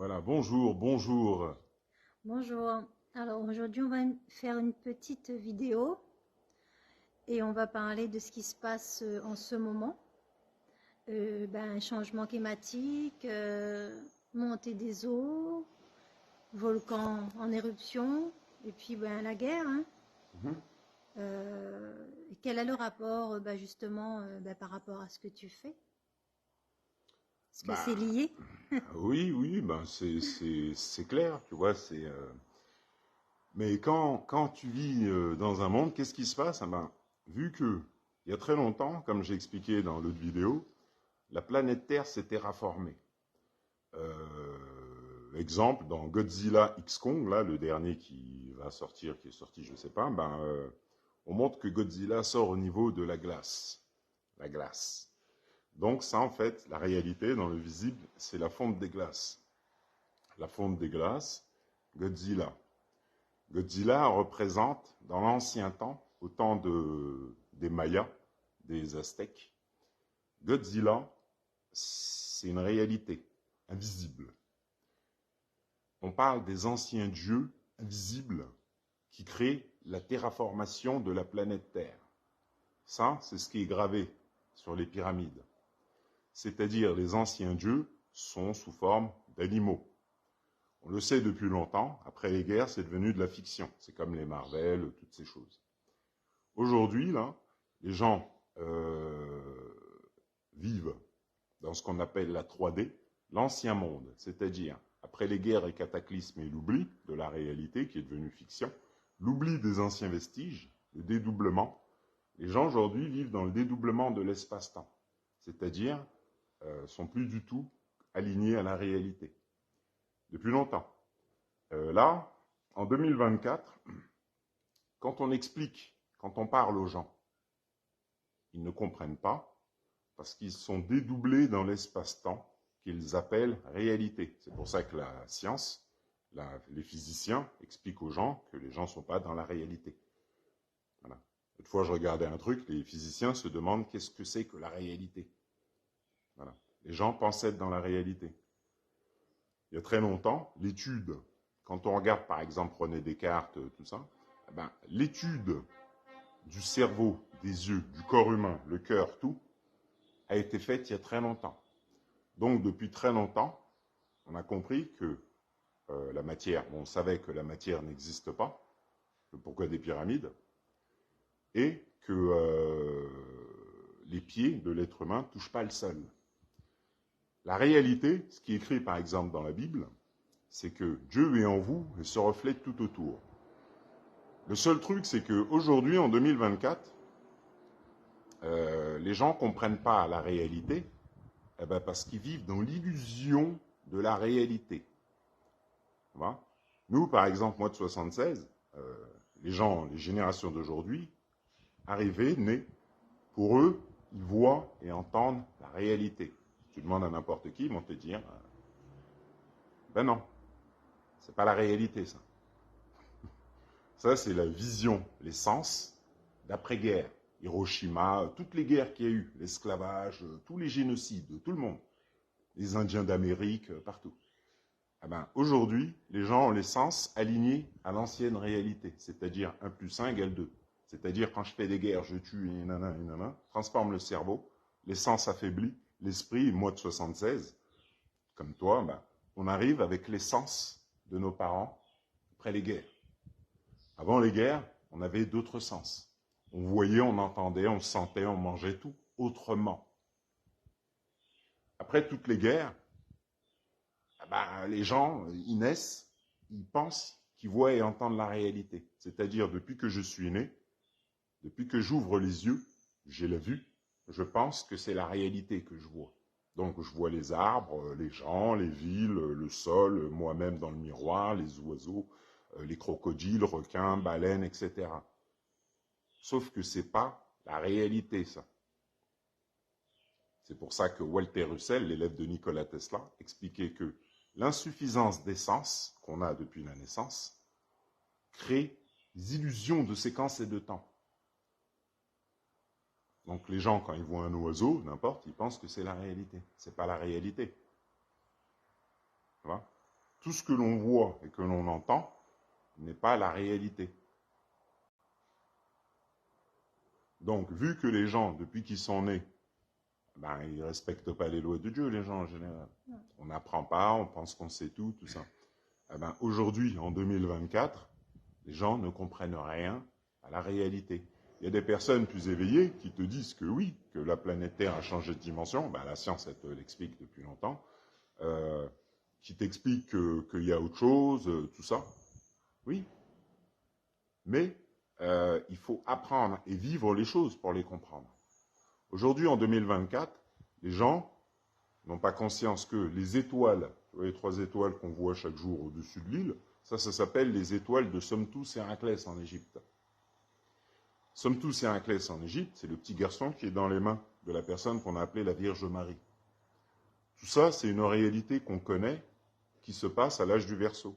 Voilà, bonjour, bonjour. Bonjour. Alors aujourd'hui, on va faire une petite vidéo et on va parler de ce qui se passe en ce moment. Changement climatique, montée des eaux, volcan en éruption et puis la guerre, hein. Mhm. Quel est le rapport justement par rapport à ce que tu fais? Est-ce que c'est Bah, lié? oui, oui, ben c'est clair, tu vois, Mais quand tu vis dans un monde, qu'est-ce qui se passe? Ah ben, vu que, il y a très longtemps, comme j'ai expliqué dans l'autre vidéo, la planète Terre s'est terraformée. Exemple, dans Godzilla X Kong, là, le dernier qui va sortir, qui est sorti, je sais pas, on montre que Godzilla sort au niveau de la glace. La glace. Donc ça, en fait, la réalité, dans le visible, c'est la fonte des glaces. La fonte des glaces, Godzilla. Godzilla représente, dans l'ancien temps, au temps des Mayas, des Aztèques, Godzilla, c'est une réalité invisible. On parle des anciens dieux invisibles qui créent la terraformation de la planète Terre. Ça, c'est ce qui est gravé sur les pyramides. C'est-à-dire les anciens dieux sont sous forme d'animaux. On le sait depuis longtemps, après les guerres, c'est devenu de la fiction. C'est comme les Marvel, toutes ces choses. Aujourd'hui, là, les gens vivent dans ce qu'on appelle la 3D, l'ancien monde, c'est-à-dire après les guerres et cataclysmes et l'oubli de la réalité qui est devenue fiction, l'oubli des anciens vestiges, le dédoublement. Les gens aujourd'hui vivent dans le dédoublement de l'espace-temps, c'est-à-dire sont plus du tout alignés à la réalité. Depuis longtemps. Là, en 2024, quand on explique, quand on parle aux gens, ils ne comprennent pas parce qu'ils sont dédoublés dans l'espace-temps qu'ils appellent réalité. C'est pour ça que la science, les physiciens expliquent aux gens que les gens ne sont pas dans la réalité. Voilà. Une fois, je regardais un truc, les physiciens se demandent qu'est-ce que c'est que la réalité. Voilà. Les gens pensent être dans la réalité. Il y a très longtemps, l'étude, quand on regarde par exemple René Descartes, tout ça, l'étude du cerveau, des yeux, du corps humain, le cœur, tout, a été faite il y a très longtemps. Donc depuis très longtemps, on a compris que la matière, on savait que la matière n'existe pas, le pourquoi des pyramides, et que les pieds de l'être humain ne touchent pas le sol. La réalité, ce qui est écrit par exemple dans la Bible, c'est que Dieu est en vous et se reflète tout autour. Le seul truc, c'est qu'aujourd'hui, en 2024, les gens ne comprennent pas la réalité parce qu'ils vivent dans l'illusion de la réalité. Voilà. Nous, par exemple, moi de 76, les gens, les générations d'aujourd'hui, arrivés, nés, pour eux, ils voient et entendent la réalité. Tu demandes à n'importe qui, ils vont te dire, ben non, c'est pas la réalité ça. Ça, c'est la vision, les sens d'après-guerre. Hiroshima, toutes les guerres qu'il y a eu, l'esclavage, tous les génocides, tout le monde. Les Indiens d'Amérique, partout. Aujourd'hui, les gens ont les sens alignés à l'ancienne réalité, c'est-à-dire 1 plus 1 égale 2. C'est-à-dire quand je fais des guerres, je tue, et nanana, transforme le cerveau, les sens affaiblis, l'esprit, moi de 76, comme toi, on arrive avec les sens de nos parents après les guerres. Avant les guerres, on avait d'autres sens. On voyait, on entendait, on sentait, on mangeait tout autrement. Après toutes les guerres, les gens, ils naissent, ils pensent qu'ils voient et entendent la réalité. C'est-à-dire, depuis que je suis né, depuis que j'ouvre les yeux, j'ai la vue, je pense que c'est la réalité que je vois. Donc, je vois les arbres, les gens, les villes, le sol, moi-même dans le miroir, les oiseaux, les crocodiles, requins, baleines, etc. Sauf que c'est pas la réalité, ça. C'est pour ça que Walter Russell, l'élève de Nikola Tesla, expliquait que l'insuffisance d'essence qu'on a depuis la naissance crée des illusions de séquence et de temps. Donc les gens, quand ils voient un oiseau, n'importe, ils pensent que c'est la réalité. C'est pas la réalité. Tu vois ? tout ce que l'on voit et que l'on entend n'est pas la réalité. Donc, vu que les gens, depuis qu'ils sont nés, ben, ils ne respectent pas les lois de Dieu, les gens en général. On n'apprend pas, on pense qu'on sait tout, tout ça. Eh ben, aujourd'hui, en 2024, les gens ne comprennent rien à la réalité. Il y a des personnes plus éveillées qui te disent que oui, que la planète Terre a changé de dimension. Ben, la science, elle te l'explique depuis longtemps. Qui t'explique qu'il y a autre chose, tout ça. Oui. Mais il faut apprendre et vivre les choses pour les comprendre. Aujourd'hui, en 2024, les gens n'ont pas conscience que les étoiles, les 3 étoiles qu'on voit chaque jour au-dessus de l'île, ça s'appelle les étoiles de Somtus Héraclès en Égypte. Somtus Héraclès en Égypte, c'est le petit garçon qui est dans les mains de la personne qu'on a appelée la Vierge Marie. Tout ça, c'est une réalité qu'on connaît, qui se passe à l'âge du Verseau,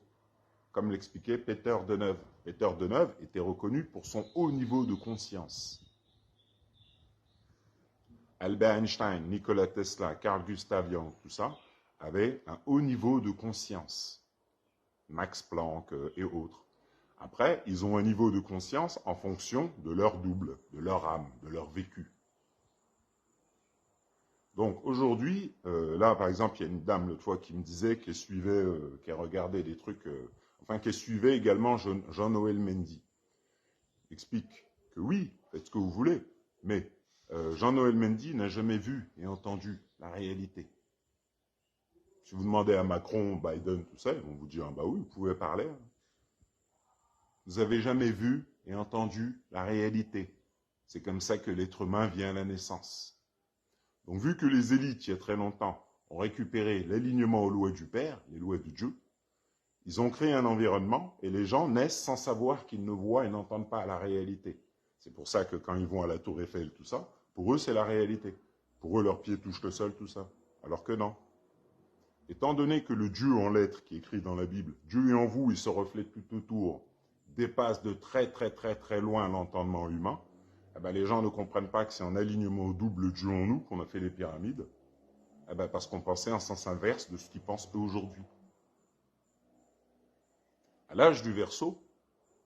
comme l'expliquait Peter Deneuve. Peter Deneuve était reconnu pour son haut niveau de conscience. Albert Einstein, Nikola Tesla, Carl Gustav Jung, tout ça, avaient un haut niveau de conscience. Max Planck et autres. Après, ils ont un niveau de conscience en fonction de leur double, de leur âme, de leur vécu. Donc aujourd'hui, là par exemple, il y a une dame l'autre fois qui me disait qu'elle suivait, qu'elle regardait des trucs, enfin qu'elle suivait également Jean-Noël Mendy. Explique que oui, faites ce que vous voulez, mais Jean-Noël Mendy n'a jamais vu et entendu la réalité. Si vous demandez à Macron, Biden, tout ça, ils vont vous dire, ah bah oui, vous pouvez parler. Vous n'avez jamais vu et entendu la réalité. C'est comme ça que l'être humain vient à la naissance. Donc vu que les élites, il y a très longtemps, ont récupéré l'alignement aux lois du Père, les lois de Dieu, ils ont créé un environnement et les gens naissent sans savoir qu'ils ne voient et n'entendent pas la réalité. C'est pour ça que quand ils vont à la Tour Eiffel, tout ça, pour eux, c'est la réalité. Pour eux, leurs pieds touchent le sol, tout ça. Alors que non. Étant donné que le Dieu en lettres qui est écrit dans la Bible, Dieu est en vous, il se reflète tout autour, dépasse de très très très très loin l'entendement humain, eh ben, les gens ne comprennent pas que c'est en alignement au double Dieu en nous qu'on a fait les pyramides, eh ben, parce qu'on pensait en sens inverse de ce qu'ils pensent eux aujourd'hui. À l'âge du Verseau,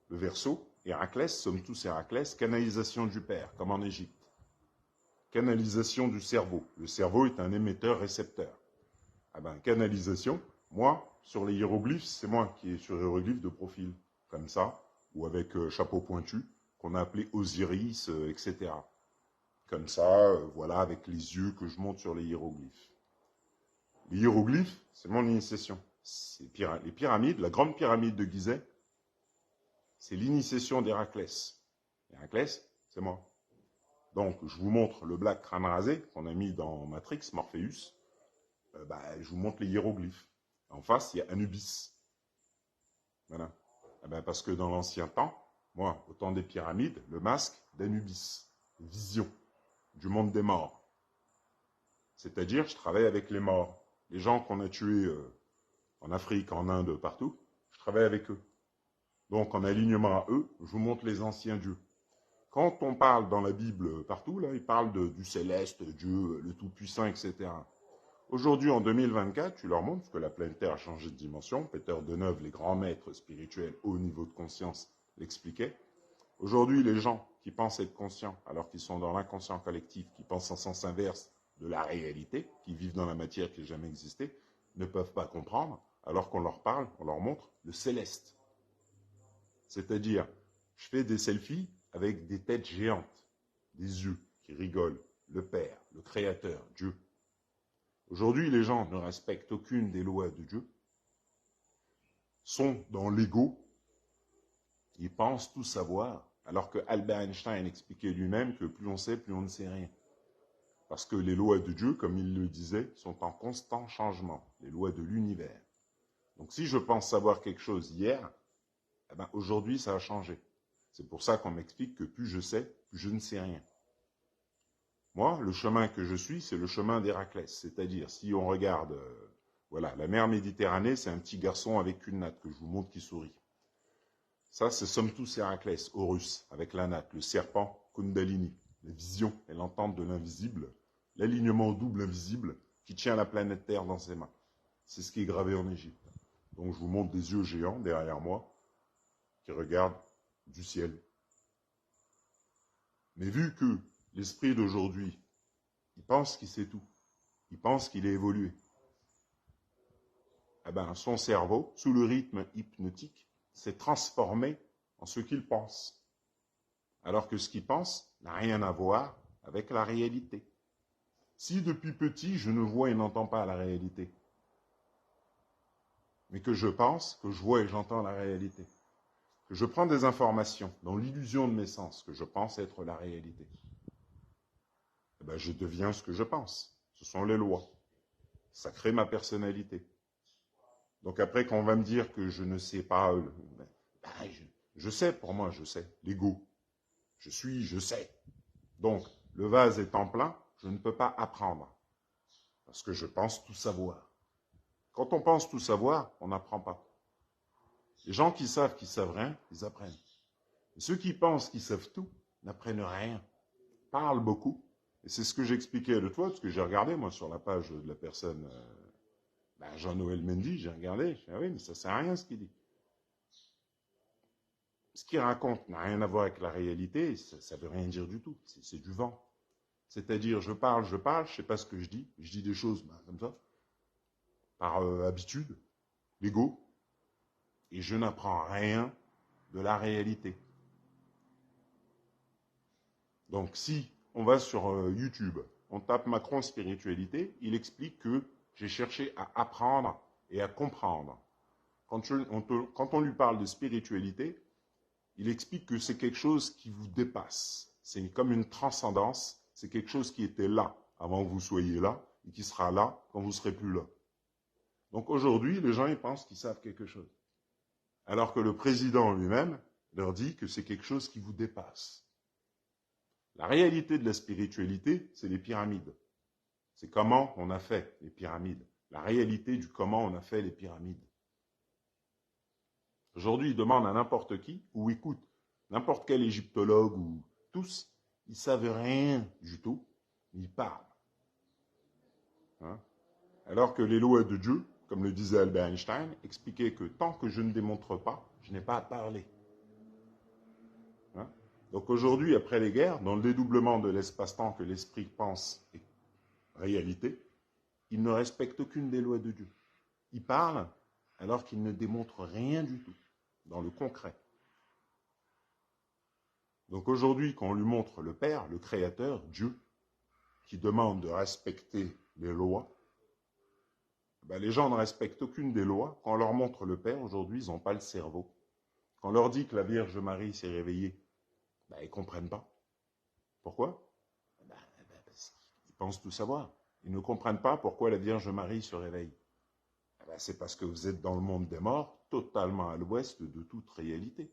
le Verseau, Héraclès, sommes tous Héraclès, canalisation du Père, comme en Égypte. Canalisation du cerveau. Le cerveau est un émetteur-récepteur. Eh ben, canalisation, moi, sur les hiéroglyphes, c'est moi qui est sur les hiéroglyphes de profil, comme ça, ou avec chapeau pointu, qu'on a appelé Osiris, etc. Comme ça, voilà, avec les yeux que je monte sur les hiéroglyphes. Les hiéroglyphes, c'est mon initiation. Les pyramides, la grande pyramide de Gizeh, c'est l'initiation d'Héraclès. Héraclès, c'est moi. Donc, je vous montre le black crâne rasé qu'on a mis dans Matrix, Morpheus. Je vous montre les hiéroglyphes. En face, il y a Anubis. Voilà. Parce que dans l'ancien temps, moi, au temps des pyramides, le masque d'Anubis, vision du monde des morts. C'est-à-dire, je travaille avec les morts. Les gens qu'on a tués en Afrique, en Inde, partout, je travaille avec eux. Donc, en alignement à eux, je vous montre les anciens dieux. Quand on parle dans la Bible partout, là, il parle du céleste, Dieu, le Tout-Puissant, etc. Aujourd'hui, en 2024, tu leur montres que la planète Terre a changé de dimension. Peter Deneuve, les grands maîtres spirituels haut niveau de conscience, l'expliquaient. Aujourd'hui, les gens qui pensent être conscients, alors qu'ils sont dans l'inconscient collectif, qui pensent en sens inverse de la réalité, qui vivent dans la matière qui n'a jamais existé, ne peuvent pas comprendre, alors qu'on leur parle, on leur montre le céleste. C'est-à-dire, je fais des selfies avec des têtes géantes, des yeux qui rigolent, le Père, le Créateur, Dieu. Aujourd'hui, les gens ne respectent aucune des lois de Dieu, sont dans l'ego, ils pensent tout savoir, alors que Albert Einstein expliquait lui-même que plus on sait, plus on ne sait rien. Parce que les lois de Dieu, comme il le disait, sont en constant changement, les lois de l'univers. Donc si je pense savoir quelque chose hier, aujourd'hui ça a changé. C'est pour ça qu'on m'explique que plus je sais, plus je ne sais rien. Moi, le chemin que je suis, c'est le chemin d'Héraclès. C'est-à-dire, si on regarde, voilà, la mer Méditerranée, c'est un petit garçon avec une natte que je vous montre qui sourit. Ça, c'est somme tous Héraclès, Horus, avec la natte, le serpent, Kundalini, la vision et l'entente de l'invisible, l'alignement au double invisible qui tient la planète Terre dans ses mains. C'est ce qui est gravé en Égypte. Donc je vous montre des yeux géants derrière moi qui regardent du ciel. Mais vu que l'esprit d'aujourd'hui, il pense qu'il sait tout, il pense qu'il est évolué, eh ben, son cerveau, sous le rythme hypnotique, s'est transformé en ce qu'il pense. Alors que ce qu'il pense n'a rien à voir avec la réalité. Si depuis petit, je ne vois et n'entends pas la réalité, mais que je pense, que je vois et j'entends la réalité, que je prends des informations dans l'illusion de mes sens, que je pense être la réalité, eh ben, je deviens ce que je pense. Ce sont les lois. Ça crée ma personnalité. Donc après, quand on va me dire que je ne sais pas, je sais, pour moi, je sais. L'ego. Je sais. Donc, le vase étant plein, je ne peux pas apprendre. Parce que je pense tout savoir. Quand on pense tout savoir, on n'apprend pas. Les gens qui savent rien, ils apprennent. Et ceux qui pensent qu'ils savent tout, n'apprennent rien. Parlent beaucoup. Et c'est ce que j'expliquais de toi, parce que j'ai regardé, moi, sur la page de la personne, Jean-Noël Mendy, j'ai regardé. Je dis, ah oui, mais ça sert à rien ce qu'il dit. Ce qu'il raconte n'a rien à voir avec la réalité, ça ne veut rien dire du tout. C'est du vent. C'est-à-dire, je parle, je ne sais pas ce que je dis des choses comme ça, par habitude, l'ego, et je n'apprends rien de la réalité. Donc si on va sur YouTube, on tape Macron spiritualité, il explique que j'ai cherché à apprendre et à comprendre. Quand on lui parle de spiritualité, il explique que c'est quelque chose qui vous dépasse. C'est comme une transcendance, c'est quelque chose qui était là avant que vous soyez là et qui sera là quand vous ne serez plus là. Donc aujourd'hui, les gens ils pensent qu'ils savent quelque chose. Alors que le président lui-même leur dit que c'est quelque chose qui vous dépasse. La réalité de la spiritualité, c'est les pyramides. C'est comment on a fait les pyramides. La réalité du comment on a fait les pyramides. Aujourd'hui, ils demandent à n'importe qui, ou écoute, n'importe quel égyptologue, ou tous, ils ne savent rien du tout, ils parlent. Hein? Alors que les lois de Dieu, comme le disait Albert Einstein, expliquaient que tant que je ne démontre pas, je n'ai pas à parler. Hein? Donc aujourd'hui, après les guerres, dans le dédoublement de l'espace-temps que l'esprit pense est réalité, il ne respecte aucune des lois de Dieu. Il parle alors qu'il ne démontre rien du tout dans le concret. Donc aujourd'hui, quand on lui montre le Père, le Créateur, Dieu, qui demande de respecter les lois, les gens ne respectent aucune des lois. Quand on leur montre le Père, aujourd'hui, ils n'ont pas le cerveau. Quand on leur dit que la Vierge Marie s'est réveillée, ils ne comprennent pas. Pourquoi? Parce qu'ils pensent tout savoir. Ils ne comprennent pas pourquoi la Vierge Marie se réveille. C'est parce que vous êtes dans le monde des morts, totalement à l'ouest de toute réalité.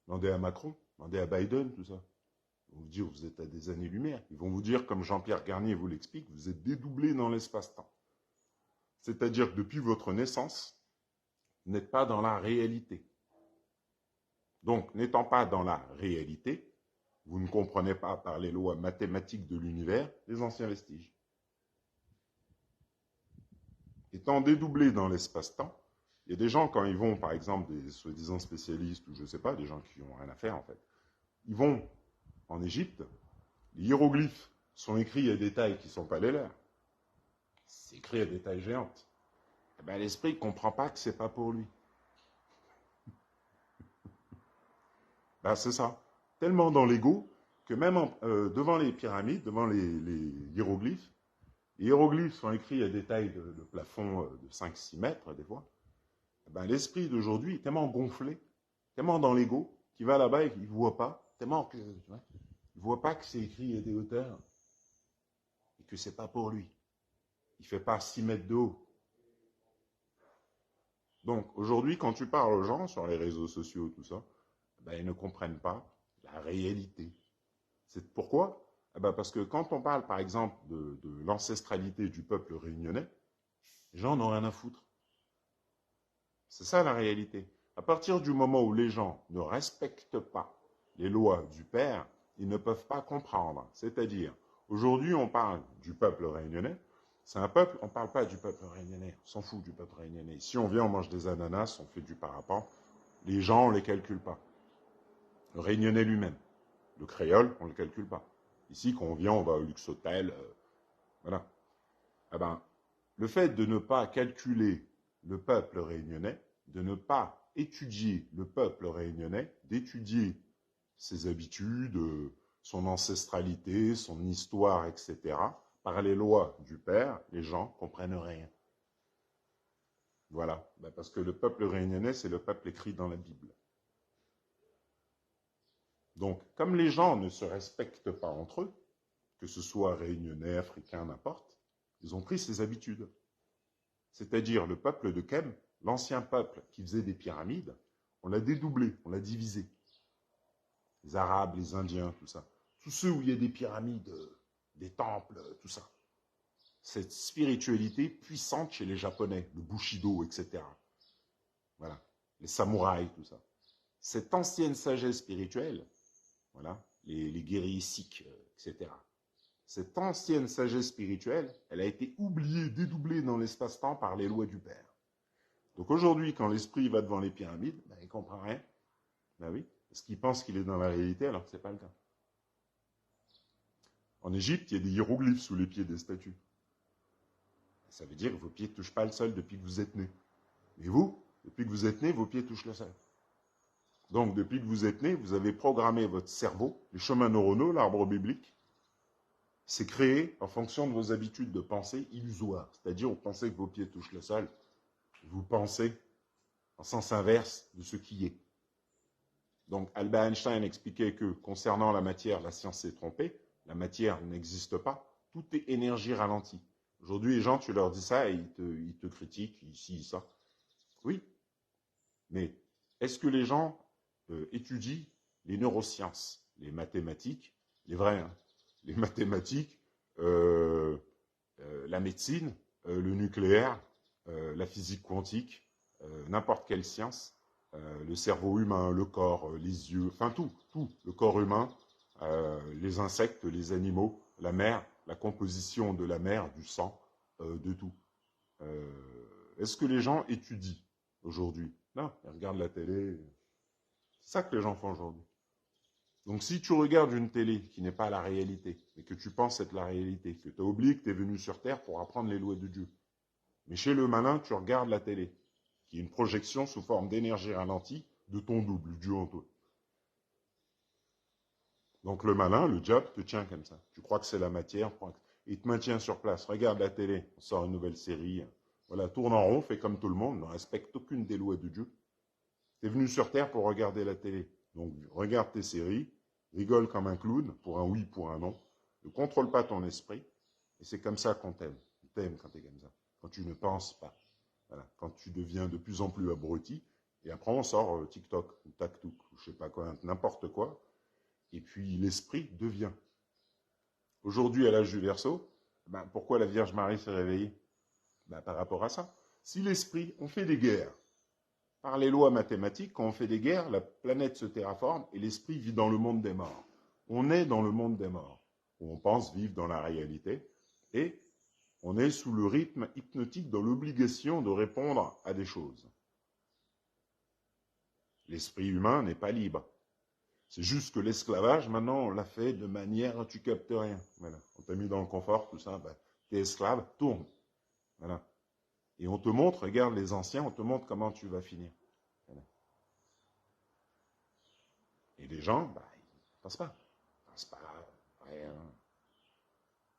Demandez à Macron, demandez à Biden, tout ça. Ils vont vous dire, vous êtes à des années-lumière. Ils vont vous dire, comme Jean-Pierre Garnier vous l'explique, vous êtes dédoublé dans l'espace-temps. C'est-à-dire que depuis votre naissance, vous n'êtes pas dans la réalité. Donc, n'étant pas dans la réalité, vous ne comprenez pas par les lois mathématiques de l'univers les anciens vestiges. Étant dédoublé dans l'espace-temps, il y a des gens, quand ils vont, par exemple, des soi-disant spécialistes, ou je ne sais pas, des gens qui n'ont rien à faire, en fait, ils vont en Égypte, les hiéroglyphes sont écrits à des tailles qui ne sont pas les leurs. C'est écrit à des tailles géantes. L'esprit ne comprend pas que ce n'est pas pour lui. C'est ça. Tellement dans l'ego que même devant les pyramides, devant les hiéroglyphes sont écrits à des tailles de plafond de 5-6 mètres, des fois. L'esprit d'aujourd'hui est tellement gonflé, tellement dans l'ego, qu'il va là-bas et qu'il ne voit pas, tellement que, il ne voit pas que c'est écrit à des hauteurs et que ce n'est pas pour lui. Il ne fait pas 6 mètres de haut. Donc, aujourd'hui, quand tu parles aux gens sur les réseaux sociaux, tout ça, ils ne comprennent pas la réalité. C'est pourquoi? Parce que quand on parle, par exemple, de l'ancestralité du peuple réunionnais, les gens n'ont rien à foutre. C'est ça la réalité. À partir du moment où les gens ne respectent pas les lois du Père, ils ne peuvent pas comprendre. C'est-à-dire, aujourd'hui, on parle du peuple réunionnais, C'est un peuple, on ne parle pas du peuple réunionnais, on s'en fout du peuple réunionnais. Si on vient, on mange des ananas, on fait du parapente, les gens, on ne les calcule pas. Le réunionnais lui-même. Le créole, on ne le calcule pas. Ici, quand on vient, on va au luxe hôtel, voilà. Eh ben, le fait de ne pas calculer le peuple réunionnais, de ne pas étudier le peuple réunionnais, d'étudier ses habitudes, son ancestralité, son histoire, etc., par les lois du Père, les gens comprennent rien. Voilà. Ben parce que le peuple réunionnais, c'est le peuple écrit dans la Bible. Donc, comme les gens ne se respectent pas entre eux, que ce soit réunionnais, africain, n'importe, ils ont pris ces habitudes. C'est-à-dire le peuple de Kem, l'ancien peuple qui faisait des pyramides, on l'a dédoublé, on l'a divisé. Les Arabes, les Indiens, tout ça. Tous ceux où il y a des pyramides, des temples, tout ça. Cette spiritualité puissante chez les Japonais, le Bushido, etc. Voilà. Les samouraïs, tout ça. Cette ancienne sagesse spirituelle, voilà, les guerriers sikhs, etc. Cette ancienne sagesse spirituelle, elle a été oubliée, dédoublée dans l'espace-temps par les lois du Père. Donc aujourd'hui, quand l'esprit va devant les pyramides, ben, il ne comprend rien. Ben oui, parce qu'il pense qu'il est dans la réalité alors que ce n'est pas le cas. En Égypte, il y a des hiéroglyphes sous les pieds des statues. Ça veut dire que vos pieds ne touchent pas le sol depuis que vous êtes né. Et vous, depuis que vous êtes né, vos pieds touchent le sol. Donc, depuis que vous êtes né, vous avez programmé votre cerveau, les chemins neuronaux, l'arbre biblique. C'est créé en fonction de vos habitudes de pensée illusoires. C'est-à-dire, vous pensez que vos pieds touchent le sol. Vous pensez en sens inverse de ce qui est. Donc, Albert Einstein expliquait que, concernant la matière, la science s'est trompée. La matière n'existe pas. Tout est énergie ralentie. Aujourd'hui, les gens, tu leur dis ça et ils te critiquent, ici, ça. Oui. Mais est-ce que les gens étudient les neurosciences, les mathématiques, les vrais, hein, les mathématiques, la médecine, le nucléaire, la physique quantique, n'importe quelle science, le cerveau humain, le corps, les yeux, enfin tout, le corps humain, les insectes, les animaux, la mer, la composition de la mer, du sang, de tout. Est-ce que les gens étudient aujourd'hui? Non, ils regardent la télé. C'est ça que les gens font aujourd'hui. Donc si tu regardes une télé qui n'est pas la réalité, et que tu penses être la réalité, que tu as oublié que tu es venu sur Terre pour apprendre les lois de Dieu, mais chez le malin, tu regardes la télé, qui est une projection sous forme d'énergie ralentie de ton double, Dieu en toi. Donc le malin, le diable, te tient comme ça. Tu crois que c'est la matière, il te maintient sur place. Regarde la télé, on sort une nouvelle série. Voilà, tourne en rond, fais comme tout le monde, ne respecte aucune des lois de Dieu. Tu es venu sur Terre pour regarder la télé. Donc regarde tes séries, rigole comme un clown, pour un oui, pour un non. Ne contrôle pas ton esprit. Et c'est comme ça qu'on t'aime. On t'aime quand tu es comme ça. Quand tu ne penses pas. Voilà. Quand tu deviens de plus en plus abruti. Et après, on sort TikTok, ou TakTok, ou je sais pas quoi, n'importe quoi. Et puis l'esprit devient. Aujourd'hui, à l'âge du Verseau, ben, pourquoi la Vierge Marie s'est réveillée? Ben, par rapport à ça. Si l'esprit, on fait des guerres. Par les lois mathématiques, quand on fait des guerres, la planète se terraforme et l'esprit vit dans le monde des morts. On est dans le monde des morts, où on pense vivre dans la réalité, et on est sous le rythme hypnotique dans l'obligation de répondre à des choses. L'esprit humain n'est pas libre. C'est juste que l'esclavage, maintenant, on l'a fait de manière, tu captes rien. Voilà. On t'a mis dans le confort, tout ça, ben, t'es esclave, tourne. Voilà. Et on te montre, regarde les anciens, on te montre comment tu vas finir. Voilà. Et les gens, bah, ils ne pensent pas. Ils ne pensent pas rien.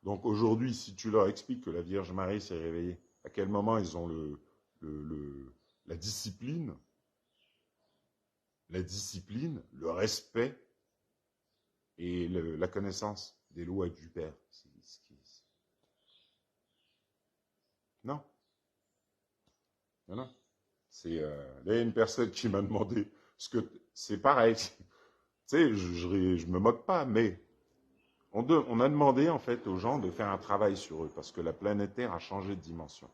Donc aujourd'hui, si tu leur expliques que la Vierge Marie s'est réveillée, à quel moment ils ont la discipline, le respect et la connaissance des lois du Père. Non. Non. Là, il y a une personne qui m'a demandé ce que c'est pareil. Tu sais, je me moque pas, mais on a demandé en fait aux gens de faire un travail sur eux parce que la planète Terre a changé de dimension.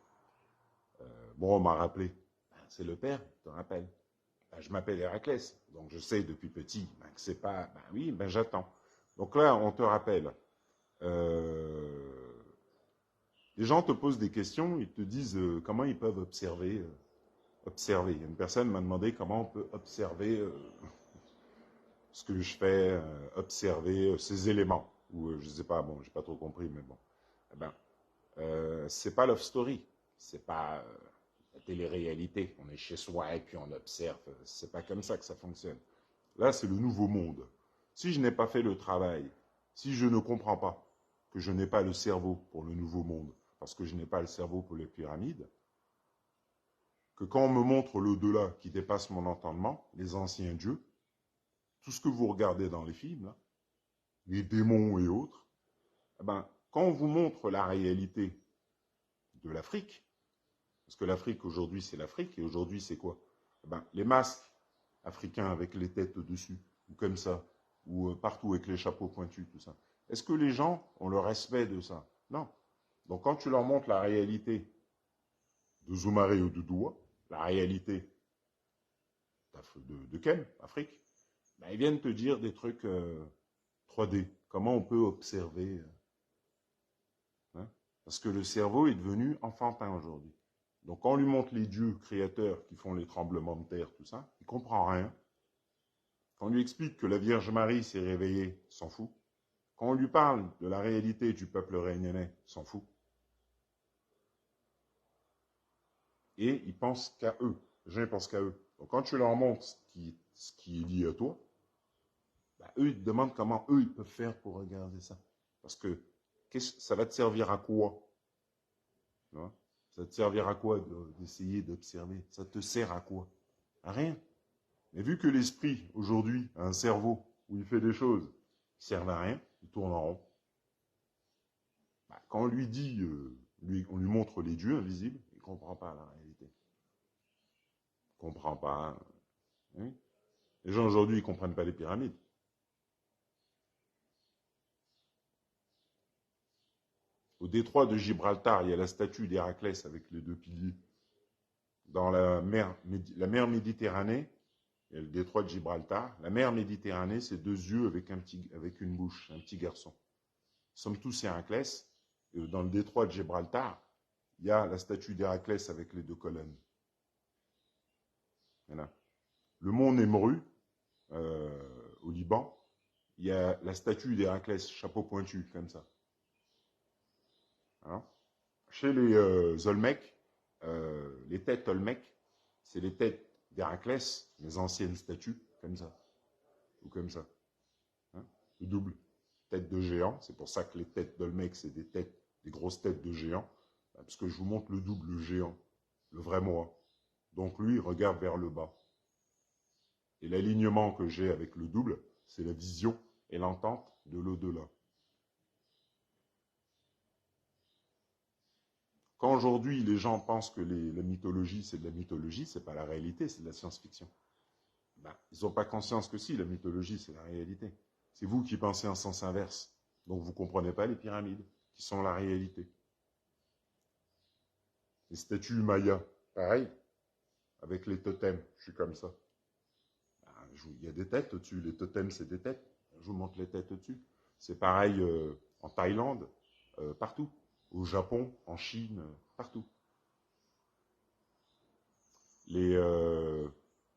Bon, on m'a rappelé, ben, c'est le Père, je te rappelle. Ben, je m'appelle Héraclès, donc je sais depuis petit ben, que c'est pas. Ben oui, ben j'attends. Donc là, on te rappelle. Les gens te posent des questions, ils te disent comment ils peuvent observer. Observer. Il y a une personne m'a demandé comment on peut observer ce que je fais, observer ces éléments. Ou je ne sais pas, bon, j'ai pas trop compris, mais bon. Eh ben, c'est pas Love Story, c'est pas la télé-réalité. On est chez soi et puis on observe. C'est pas comme ça que ça fonctionne. Là, c'est le nouveau monde. Si je n'ai pas fait le travail, si je ne comprends pas que je n'ai pas le cerveau pour le nouveau monde, parce que je n'ai pas le cerveau pour les pyramides, que quand on me montre l'au-delà qui dépasse mon entendement, les anciens dieux, tout ce que vous regardez dans les films, là, les démons et autres, eh ben, quand on vous montre la réalité de l'Afrique, parce que l'Afrique aujourd'hui c'est l'Afrique, et aujourd'hui c'est quoi? Eh ben, les masques africains avec les têtes dessus, ou comme ça, ou partout avec les chapeaux pointus, tout ça. Est-ce que les gens ont le respect de ça? Non. Donc quand tu leur montres la réalité de Zoumare ou de Doua, la réalité de Kem, Afrique, ben, ils viennent te dire des trucs 3D. Comment on peut observer hein? Parce que le cerveau est devenu enfantin aujourd'hui. Donc quand on lui montre les dieux créateurs qui font les tremblements de terre, tout ça, il ne comprend rien. Quand on lui explique que la Vierge Marie s'est réveillée, il s'en fout. Quand on lui parle de la réalité du peuple réunionnais, il s'en fout. Et ils pensent qu'à eux. Les gens ne pensent qu'à eux. Donc quand tu leur montres ce qui est lié à toi, bah, eux, ils te demandent comment eux, ils peuvent faire pour regarder ça. Parce que ça va te servir à quoi? Ça va te servir à quoi d'essayer d'observer? Ça te sert à quoi? À rien. Mais vu que l'esprit, aujourd'hui, a un cerveau où il fait des choses qui servent à rien, il tourne en rond. Bah, quand on lui dit, on lui montre les dieux invisibles, il ne comprend pas la réalité. Il ne comprend pas. Hein? Les gens aujourd'hui, ils ne comprennent pas les pyramides. Au détroit de Gibraltar, il y a la statue d'Héraclès avec les deux piliers. Dans la mer Méditerranée, il y a le détroit de Gibraltar. La mer Méditerranée, c'est deux yeux avec une bouche, un petit garçon. Nous sommes tous Héraclès. Et dans le détroit de Gibraltar, il y a la statue d'Héraclès avec les deux colonnes. Voilà. Le mont Nemru, au Liban, il y a la statue d'Héraclès, chapeau pointu, comme ça. Hein? Chez les Olmecs, les têtes Olmecs, c'est les têtes d'Héraclès, les anciennes statues, comme ça. Ou comme ça. Hein? Le double. Tête de géant, c'est pour ça que les têtes d'Olmec, c'est des grosses têtes de géants. Parce que je vous montre le double, le géant, le vrai moi. Donc lui, il regarde vers le bas. Et l'alignement que j'ai avec le double, c'est la vision et l'entente de l'au-delà. Quand aujourd'hui les gens pensent que la mythologie c'est de la mythologie, c'est pas la réalité, c'est de la science-fiction. Ben, ils n'ont pas conscience que si, la mythologie c'est la réalité. C'est vous qui pensez en sens inverse. Donc vous ne comprenez pas les pyramides, qui sont la réalité. Les statues mayas, pareil, avec les totems, je suis comme ça. Ben, il y a des têtes au-dessus, les totems c'est des têtes. Je vous montre les têtes au-dessus. C'est pareil en Thaïlande, partout. Au Japon, en Chine, partout.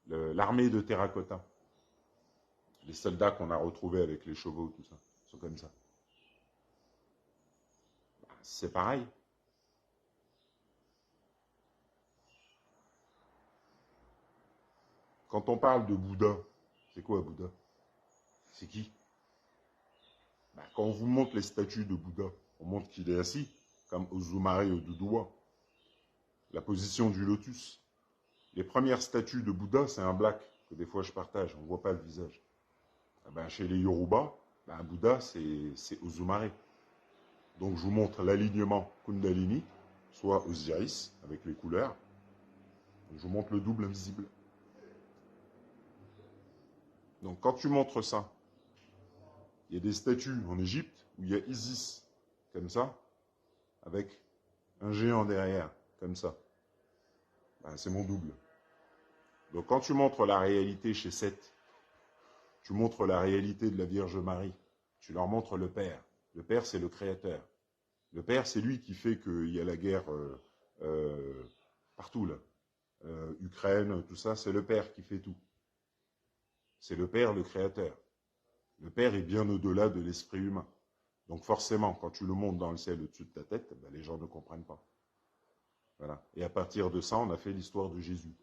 L'armée de terracotta, les soldats qu'on a retrouvés avec les chevaux, tout ça, sont comme ça. C'est pareil. Quand on parle de Bouddha, c'est quoi Bouddha? C'est qui? Ben, quand on vous montre les statues de Bouddha, on montre qu'il est assis, comme Ozumare ou Dodoua. La position du lotus. Les premières statues de Bouddha, c'est un black, que des fois je partage, on ne voit pas le visage. Ben, chez les Yoruba, ben, Bouddha, c'est Ozumare. Donc je vous montre l'alignement Kundalini, soit Osiris, avec les couleurs. Je vous montre le double invisible. Donc quand tu montres ça, il y a des statues en Égypte où il y a Isis, comme ça, avec un géant derrière, comme ça. Ben, c'est mon double. Donc quand tu montres la réalité chez Seth, tu montres la réalité de la Vierge Marie, tu leur montres le Père. Le Père, c'est le Créateur. Le père, c'est lui qui fait qu'il y a la guerre partout, là. Ukraine, tout ça, c'est le père qui fait tout. C'est le père, le créateur. Le père est bien au-delà de l'esprit humain. Donc forcément, quand tu le montes dans le ciel au-dessus de ta tête, ben, les gens ne comprennent pas. Voilà. Et à partir de ça, on a fait l'histoire de Jésus.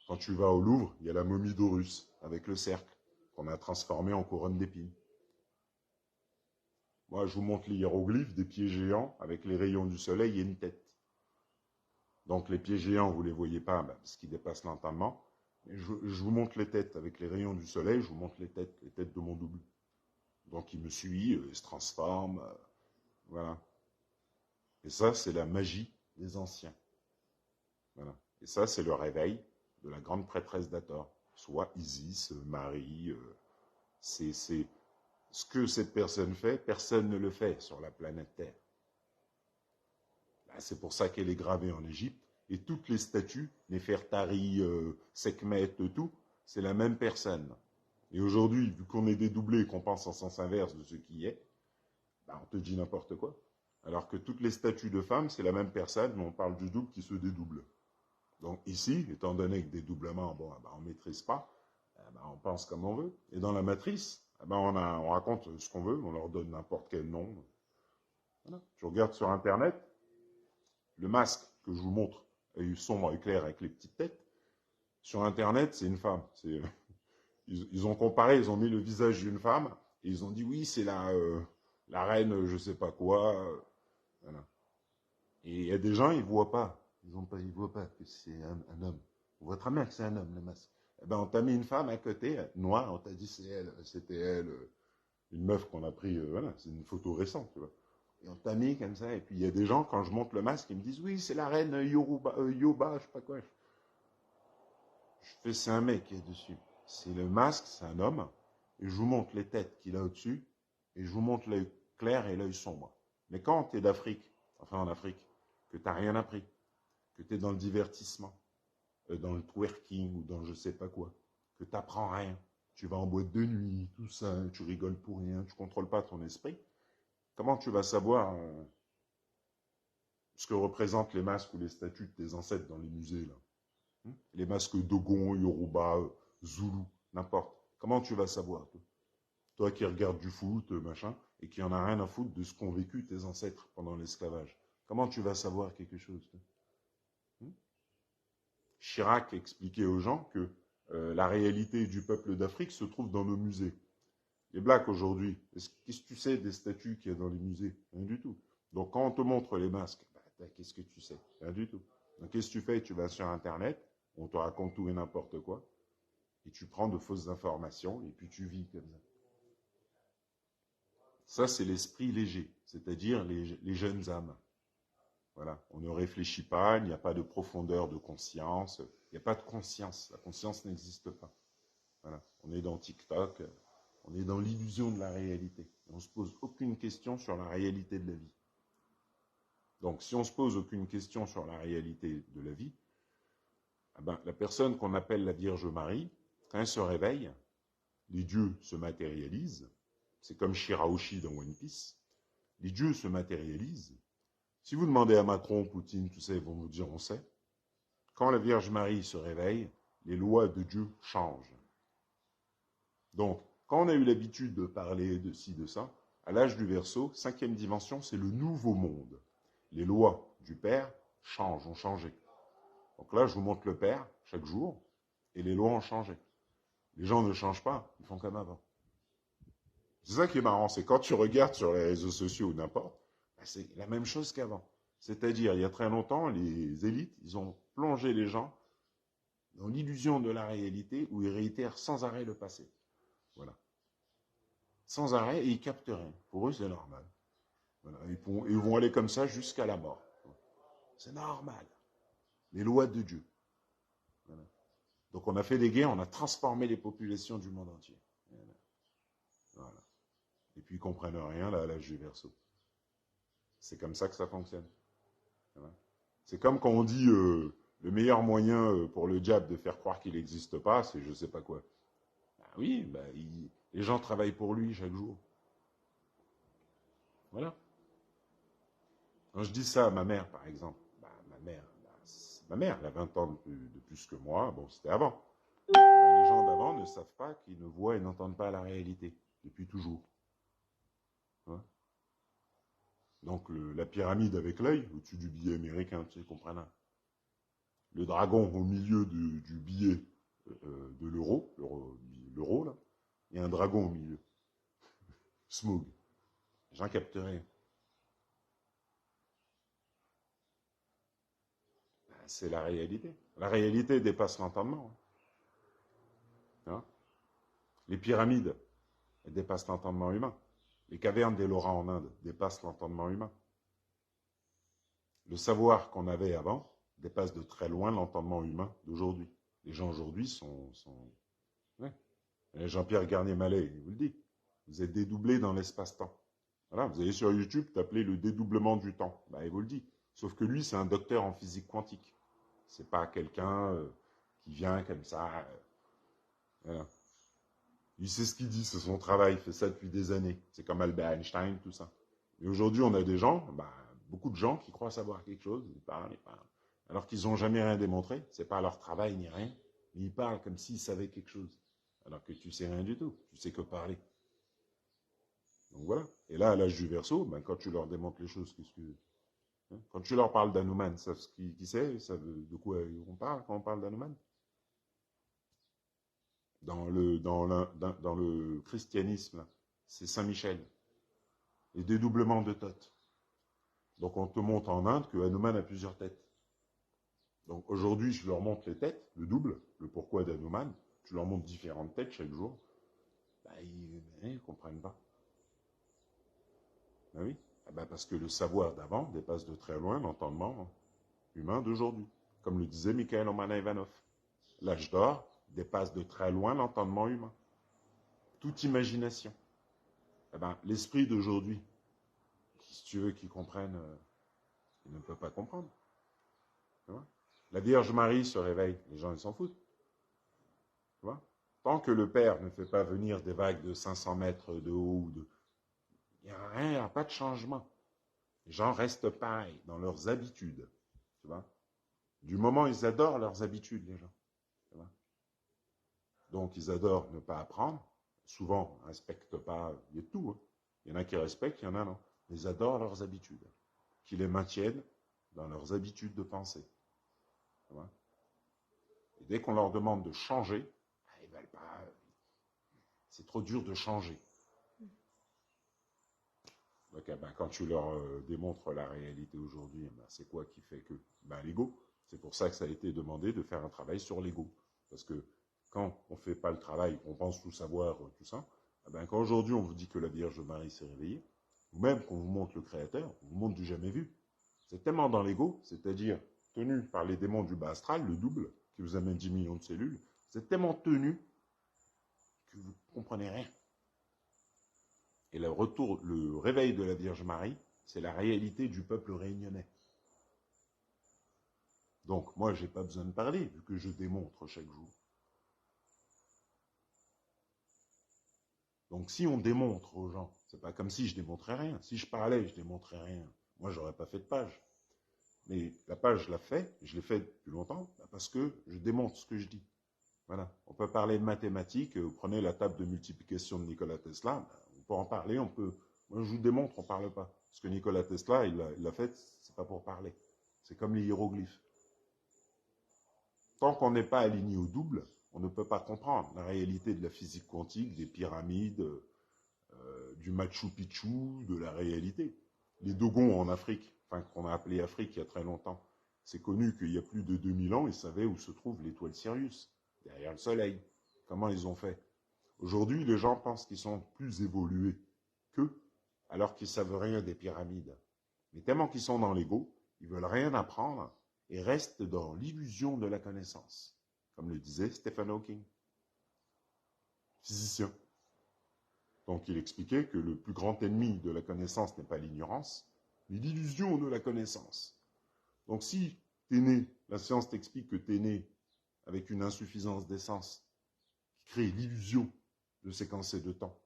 Quand tu vas au Louvre, il y a la momie d'Horus, avec le cercle, qu'on a transformé en couronne d'épines. Moi, je vous montre les hiéroglyphes des pieds géants avec les rayons du soleil et une tête. Donc les pieds géants, vous ne les voyez pas ben, parce qu'ils dépassent l'entendement. Je vous montre les têtes avec les rayons du soleil, je vous montre les têtes de mon double. Donc il me suit, il se transforme, voilà. Et ça, c'est la magie des anciens. Voilà. Et ça, c'est le réveil de la grande prêtresse d'Hathor, soit Isis, Marie. C'est ce que cette personne fait, personne ne le fait sur la planète Terre. Ben, c'est pour ça qu'elle est gravée en Égypte. Et toutes les statues, Néfertari, Sekhmet, tout, c'est la même personne. Et aujourd'hui, vu qu'on est dédoublé et qu'on pense en sens inverse de ce qui est, ben on te dit n'importe quoi. Alors que toutes les statues de femmes, c'est la même personne, mais on parle du double qui se dédouble. Donc ici, étant donné que dédoublement, bon, ben on ne maîtrise pas, ben on pense comme on veut. Et dans la matrice, ben on raconte ce qu'on veut, on leur donne n'importe quel nom. Voilà. Tu regardes sur Internet, le masque que je vous montre, sombre et clair avec les petites têtes, sur Internet, c'est une femme. Ils ont comparé, ils ont mis le visage d'une femme, et ils ont dit, oui, c'est la reine, je sais pas quoi. Voilà. Et il y a des gens, ils voient pas. Ils voient pas que c'est un homme. On voit très bien que c'est un homme, le masque. Eh ben, on t'a mis une femme à côté, noire, on t'a dit c'est elle, c'était elle, une meuf qu'on a pris, voilà, c'est une photo récente, tu vois. Et on t'a mis comme ça, et puis il y a des gens, quand je monte le masque, ils me disent, oui, c'est la reine Yoba, je sais pas quoi. Je fais, c'est un mec qui est dessus. C'est le masque, c'est un homme, et je vous montre les têtes qu'il a au-dessus, et je vous montre l'œil clair et l'œil sombre. Mais quand tu es d'Afrique, enfin en Afrique, que tu n'as rien appris, que tu es dans le divertissement, dans le twerking ou dans je sais pas quoi, que tu n'apprends rien, tu vas en boîte de nuit, tout ça, tu rigoles pour rien, tu ne contrôles pas ton esprit, comment tu vas savoir ce que représentent les masques ou les statues de tes ancêtres dans les musées, là? Les masques Dogon, Yoruba, Zoulou, n'importe. Comment tu vas savoir, toi? Toi qui regardes du foot, machin, et qui en a rien à foutre de ce qu'ont vécu tes ancêtres pendant l'esclavage. Comment tu vas savoir quelque chose, toi? Chirac expliquait aux gens que la réalité du peuple d'Afrique se trouve dans nos musées. Les Blacks aujourd'hui, qu'est-ce que tu sais des statues qu'il y a dans les musées? Rien du tout. Donc quand on te montre les masques, bah, qu'est-ce que tu sais? Rien du tout. Donc qu'est-ce que tu fais? Tu vas sur Internet, on te raconte tout et n'importe quoi, et tu prends de fausses informations, et puis tu vis comme ça. Ça, c'est l'esprit léger, c'est-à-dire les jeunes âmes. Voilà, on ne réfléchit pas, il n'y a pas de profondeur de conscience, il n'y a pas de conscience, la conscience n'existe pas. Voilà, on est dans TikTok, on est dans l'illusion de la réalité. On ne se pose aucune question sur la réalité de la vie. Donc, si on ne se pose aucune question sur la réalité de la vie, eh ben, la personne qu'on appelle la Vierge Marie, quand elle se réveille, les dieux se matérialisent. C'est comme Shirahoshi dans One Piece. Les dieux se matérialisent. Si vous demandez à Macron, Poutine, tout ça, ils vont vous dire on sait. Quand la Vierge Marie se réveille, les lois de Dieu changent. Donc, quand on a eu l'habitude de parler de ci, de ça, à l'âge du Verseau, 5e dimension, c'est le nouveau monde. Les lois du Père changent, ont changé. Donc là, je vous montre le Père chaque jour, et les lois ont changé. Les gens ne changent pas, ils font comme avant. C'est ça qui est marrant, c'est quand tu regardes sur les réseaux sociaux ou n'importe, c'est la même chose qu'avant. C'est-à-dire, il y a très longtemps, les élites, ils ont plongé les gens dans l'illusion de la réalité où ils réitèrent sans arrêt le passé. Voilà. Sans arrêt, et ils captent rien. Pour eux, c'est normal. Voilà. Ils vont aller comme ça jusqu'à la mort. C'est normal. Les lois de Dieu. Voilà. Donc on a fait des guerres, on a transformé les populations du monde entier. Voilà. Et puis ils comprennent rien là, à l'âge du Verseau. C'est comme ça que ça fonctionne. Voilà. C'est comme quand on dit le meilleur moyen pour le diable de faire croire qu'il n'existe pas, c'est je sais pas quoi. Ben oui, ben, les gens travaillent pour lui chaque jour. Voilà. Quand je dis ça à ma mère, par exemple, ma mère, elle a 20 ans de plus que moi, bon, c'était avant. Ben, les gens d'avant ne savent pas qu'ils ne voient et n'entendent pas la réalité, depuis toujours. Hein. Donc la pyramide avec l'œil, au-dessus du billet américain, tu sais, comprends. Le dragon au milieu du billet de l'euro, là, il y a un dragon au milieu. Smog. J'en capte rien. Ben, c'est la réalité. La réalité dépasse l'entendement. Hein. Les pyramides, elles dépassent l'entendement humain. Les cavernes d'Ellora en Inde dépassent l'entendement humain. Le savoir qu'on avait avant dépasse de très loin l'entendement humain d'aujourd'hui. Les gens aujourd'hui sont... Ouais. Jean-Pierre Garnier-Mallet, il vous le dit. Vous êtes dédoublé dans l'espace-temps. Voilà, vous allez sur YouTube taper le dédoublement du temps. Ben, il vous le dit. Sauf que lui, c'est un docteur en physique quantique. C'est pas quelqu'un qui vient comme ça. Voilà. Lui, c'est ce qu'il dit, c'est son travail, il fait ça depuis des années. C'est comme Albert Einstein, tout ça. Et aujourd'hui, on a des gens, beaucoup de gens qui croient savoir quelque chose, ils parlent, alors qu'ils n'ont jamais rien démontré. C'est pas leur travail ni rien, mais ils parlent comme s'ils savaient quelque chose. Alors que tu sais rien du tout, tu sais que parler. Donc voilà. Et là, à l'âge du Verseau, quand tu leur démontres les choses, quand tu leur parles d'Hanuman, ils savent qui c'est, ils savent de quoi on parle quand on parle d'Hanuman. Dans le christianisme, c'est Saint-Michel. Les dédoublements de Thoth. Donc on te montre en Inde que Hanuman a plusieurs têtes. Donc aujourd'hui, je leur montre les têtes, le double, le pourquoi d'Hanuman. Je leur montre différentes têtes chaque jour. Ils ne comprennent pas. Ben oui. Parce que le savoir d'avant dépasse de très loin l'entendement humain d'aujourd'hui. Comme le disait Mikhail Romanov. L'âge d'or dépasse de très loin l'entendement humain. Toute imagination. L'esprit d'aujourd'hui, si tu veux qu'il comprenne, il ne peut pas comprendre. Tu vois. La Vierge Marie se réveille, les gens ils s'en foutent. Tu vois. Tant que le Père ne fait pas venir des vagues de 500 mètres de haut, il n'y a rien, il n'y a pas de changement. Les gens restent pareils dans leurs habitudes. Tu vois. Du moment ils adorent leurs habitudes, les gens. Tu vois. Donc ils adorent ne pas apprendre. Souvent, ils ne respectent pas, il y a de tout. Hein. Il y en a qui respectent, il y en a non. Ils adorent leurs habitudes, qui les maintiennent dans leurs habitudes de pensée. Tu vois. Et dès qu'on leur demande de changer, ils ne veulent pas. C'est trop dur de changer. Donc, quand tu leur démontres la réalité aujourd'hui, c'est quoi qui fait que l'ego. C'est pour ça que ça a été demandé de faire un travail sur l'ego. Parce que quand on ne fait pas le travail, on pense tout savoir, tout ça, quand aujourd'hui on vous dit que la Vierge Marie s'est réveillée, ou même qu'on vous montre le Créateur, on vous montre du jamais vu. C'est tellement dans l'ego, c'est-à-dire tenu par les démons du bas astral, le double, qui vous amène 10 millions de cellules, c'est tellement tenu que vous ne comprenez rien. Et le réveil de la Vierge Marie, c'est la réalité du peuple réunionnais. Donc, moi, je n'ai pas besoin de parler, vu que je démontre chaque jour. Donc, si on démontre aux gens, c'est pas comme si je démontrais rien. Si je parlais, je démontrais rien. Moi, j'aurais pas fait de page. Mais la page, je l'ai fait depuis longtemps, parce que je démontre ce que je dis. Voilà. On peut parler de mathématiques, vous prenez la table de multiplication de Nikola Tesla, on peut en parler, on peut... Moi, je vous démontre, on ne parle pas. Ce que Nikola Tesla, il l'a fait, c'est pas pour parler. C'est comme les hiéroglyphes. Tant qu'on n'est pas aligné au double, on ne peut pas comprendre la réalité de la physique quantique, des pyramides, du Machu Picchu, de la réalité. Les Dogons en Afrique, enfin qu'on a appelé Afrique il y a très longtemps, c'est connu qu'il y a plus de 2000 ans, ils savaient où se trouve l'étoile Sirius, derrière le Soleil. Comment ils ont fait? Aujourd'hui, les gens pensent qu'ils sont plus évolués qu'eux, alors qu'ils ne savent rien des pyramides. Mais tellement qu'ils sont dans l'ego, ils veulent rien apprendre et restent dans l'illusion de la connaissance, comme le disait Stephen Hawking, physicien. Donc il expliquait que le plus grand ennemi de la connaissance n'est pas l'ignorance, mais l'illusion de la connaissance. Donc si tu es né, la science t'explique que tu es né avec une insuffisance d'essence qui crée l'illusion de séquencer de temps,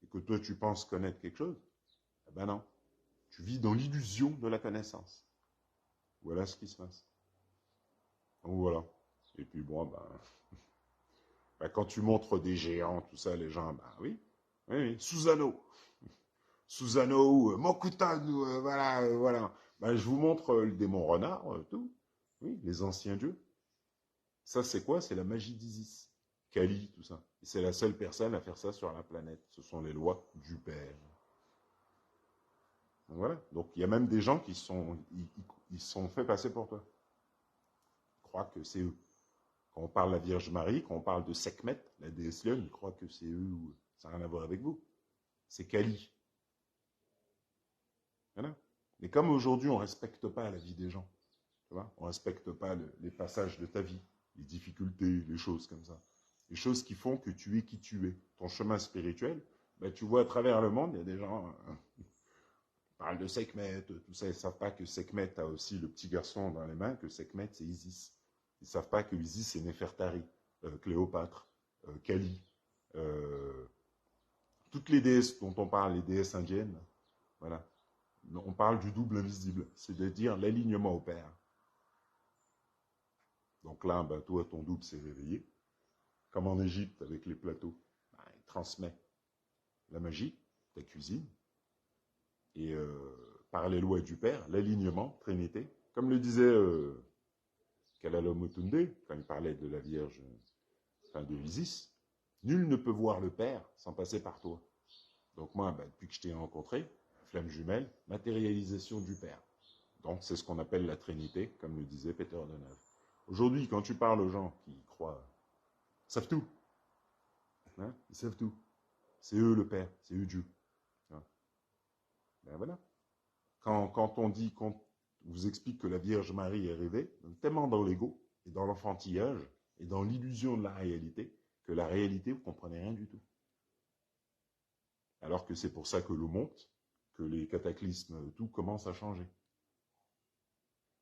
et que toi tu penses connaître quelque chose, Ben non, tu vis dans l'illusion de la connaissance. Voilà ce qui se passe. Donc voilà. Et puis bon, ben, quand tu montres des géants, tout ça, les gens, ben oui, oui, oui. Susano, Mokutan, voilà, voilà. Ben, je vous montre le démon renard, tout. Oui, les anciens dieux. Ça, c'est quoi? C'est la magie d'Isis. Kali, tout ça. Et c'est la seule personne à faire ça sur la planète. Ce sont les lois du Père. Donc, voilà. Donc, il y a même des gens qui ils sont fait passer pour toi. Ils croient que c'est eux. Quand on parle de la Vierge Marie, quand on parle de Sekhmet, la déesse lionne, ils croient que c'est eux. Ça n'a rien à voir avec vous. C'est Kali. Voilà. Mais comme aujourd'hui, on ne respecte pas la vie des gens, tu vois, on ne respecte pas les passages de ta vie, les difficultés, les choses comme ça. Les choses qui font que tu es qui tu es. Ton chemin spirituel, ben, tu vois à travers le monde, il y a des gens qui parlent de Sekhmet, tout ça. Ils ne savent pas que Sekhmet a aussi le petit garçon dans les mains, que Sekhmet, c'est Isis. Ils ne savent pas que Isis, c'est Néfertari, Cléopâtre, Kali. Toutes les déesses dont on parle, les déesses indiennes, voilà. On parle du double invisible, c'est-à-dire l'alignement au Père. Donc là, ben, toi, ton double s'est réveillé. Comme en Égypte, avec les plateaux, ben, il transmet la magie, ta cuisine, et par les lois du Père, l'alignement, Trinité. Comme le disait Kalala Motunde, quand il parlait de la Vierge, enfin de Isis, nul ne peut voir le Père sans passer par toi. Donc moi, ben, depuis que je t'ai rencontré, flamme jumelle, matérialisation du Père. Donc c'est ce qu'on appelle la Trinité, comme le disait Peter de Neuve. Aujourd'hui, quand tu parles aux gens qui croient, ils savent tout. Hein, ils savent tout. C'est eux le Père, c'est eux Dieu. Hein. Ben voilà. Quand on vous explique que la Vierge Marie est rêvée, tellement dans l'ego et dans l'enfantillage et dans l'illusion de la réalité, que la réalité, vous ne comprenez rien du tout. Alors que c'est pour ça que l'eau monte, que les cataclysmes, tout commence à changer.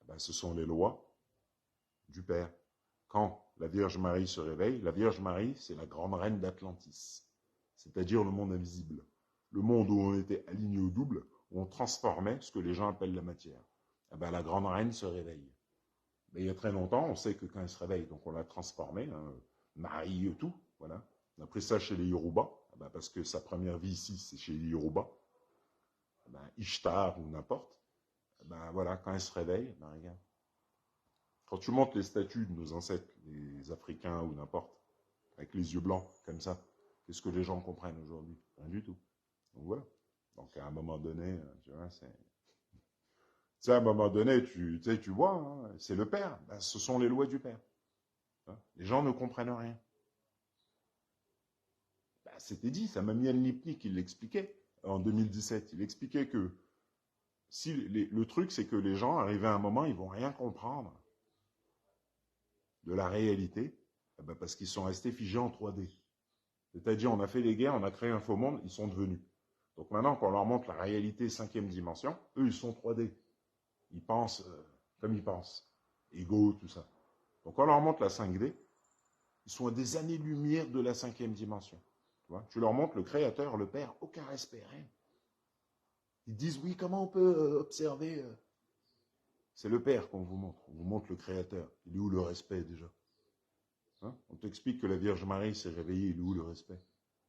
Ben, ce sont les lois du Père. Quand la Vierge Marie se réveille, la Vierge Marie, c'est la grande reine d'Atlantis, c'est-à-dire le monde invisible. Le monde où on était aligné au double, où on transformait ce que les gens appellent la matière. Eh ben, la grande reine se réveille. Mais il y a très longtemps, on sait que quand elle se réveille, donc on l'a transformée, hein, Marie, tout, voilà. On a pris ça chez les Yoruba, eh ben, parce que sa première vie ici, c'est chez les Yoruba. Eh ben, Ishtar ou n'importe. Eh ben, voilà, quand elle se réveille, ben, regarde. Quand tu montes les statues de nos ancêtres, les Africains ou n'importe, avec les yeux blancs, comme ça, qu'est-ce que les gens comprennent aujourd'hui? Rien du tout. Donc voilà. Donc à un moment donné, tu vois, c'est... Tu sais, à un moment donné, tu vois, hein, c'est le Père. Ben, ce sont les lois du Père. Hein, les gens ne comprennent rien. Ben, c'était dit, ça m'a mis Nipni qui l'expliquait en 2017. Il expliquait que si le truc, c'est que les gens, arrivés à un moment, ils vont rien comprendre de la réalité, eh ben parce qu'ils sont restés figés en 3D. C'est-à-dire, on a fait les guerres, on a créé un faux monde, ils sont devenus. Donc maintenant, quand on leur montre la réalité 5e dimension, eux, ils sont 3D. Ils pensent comme ils pensent. Ego, tout ça. Donc quand on leur montre la 5D, ils sont à des années-lumière de la 5e dimension. Tu leur montres le Créateur, le Père, aucun respect, rien. Ils disent, oui, comment on peut observer C'est le Père qu'on vous montre. On vous montre le Créateur. Il est où le respect déjà? Hein, on t'explique que la Vierge Marie s'est réveillée, il est où le respect?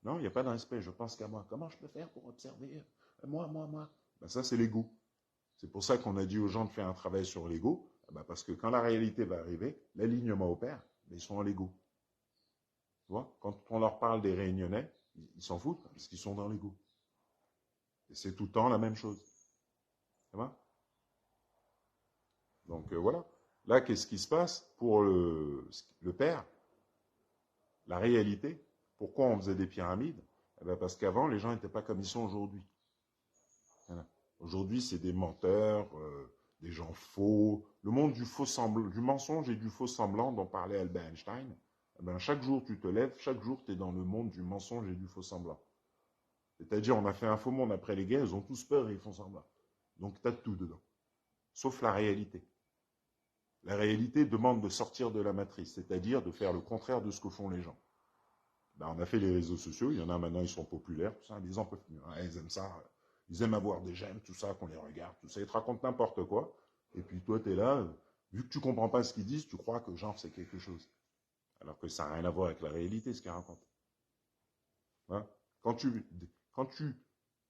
Non, il n'y a pas de respect, je pense qu'à moi. Comment je peux faire pour observer moi? Ben ça, c'est l'ego. C'est pour ça qu'on a dit aux gens de faire un travail sur l'ego, ben parce que quand la réalité va arriver, l'alignement opère, ben ils sont en l'ego. Tu vois, quand on leur parle des Réunionnais, ils s'en foutent, parce qu'ils sont dans l'ego. Et c'est tout le temps la même chose. Tu vois? Donc voilà. Là, qu'est-ce qui se passe pour le Père? La réalité. Pourquoi on faisait des pyramides? Eh ben parce qu'avant, les gens n'étaient pas comme ils sont aujourd'hui. Voilà. Aujourd'hui, c'est des menteurs, des gens faux. Le monde du faux semblant, du mensonge et du faux semblant dont parlait Albert Einstein. Eh ben, chaque jour, tu te lèves, chaque jour, tu es dans le monde du mensonge et du faux semblant. C'est-à-dire, on a fait un faux monde après les guerres, ils ont tous peur et ils font semblant. Donc, tu as tout dedans. Sauf la réalité. La réalité demande de sortir de la matrice, c'est-à-dire de faire le contraire de ce que font les gens. Ben, on a fait les réseaux sociaux, il y en a maintenant, ils sont populaires, tout ça, ils en peuvent plus. Hein, ils aiment ça. Ils aiment avoir des j'aime, tout ça, qu'on les regarde, tout ça. Ils te racontent n'importe quoi. Et puis toi, tu es là, vu que tu comprends pas ce qu'ils disent, tu crois que genre c'est quelque chose. Alors que ça n'a rien à voir avec la réalité, ce qu'ils racontent. Hein. Quand tu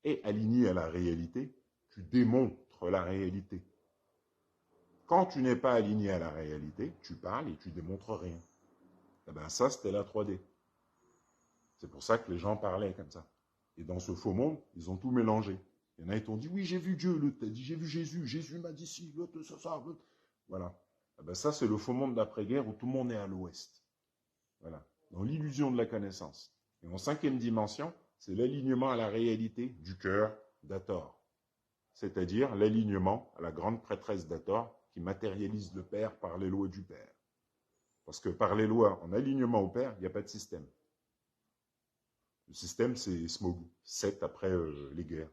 es aligné à la réalité, tu démontres la réalité. Quand tu n'es pas aligné à la réalité, tu parles et tu démontres rien. Eh ben ça, c'était la 3D. C'est pour ça que les gens parlaient comme ça. Et dans ce faux monde, ils ont tout mélangé. Il y en a qui t'ont dit, oui, j'ai vu Dieu, l'autre t'a dit, j'ai vu Jésus, Jésus m'a dit ci, l'autre ça, l'autre. Voilà. Eh ben ça, c'est le faux monde d'après-guerre où tout le monde est à l'ouest. Voilà. Dans l'illusion de la connaissance. Et en 5e dimension, c'est l'alignement à la réalité du cœur d'Hathor. C'est-à-dire l'alignement à la grande prêtresse d'Hathor qui matérialise le Père par les lois du Père. Parce que par les lois, en alignement au Père, il n'y a pas de système. Le système, c'est Smog, 7 après les guerres.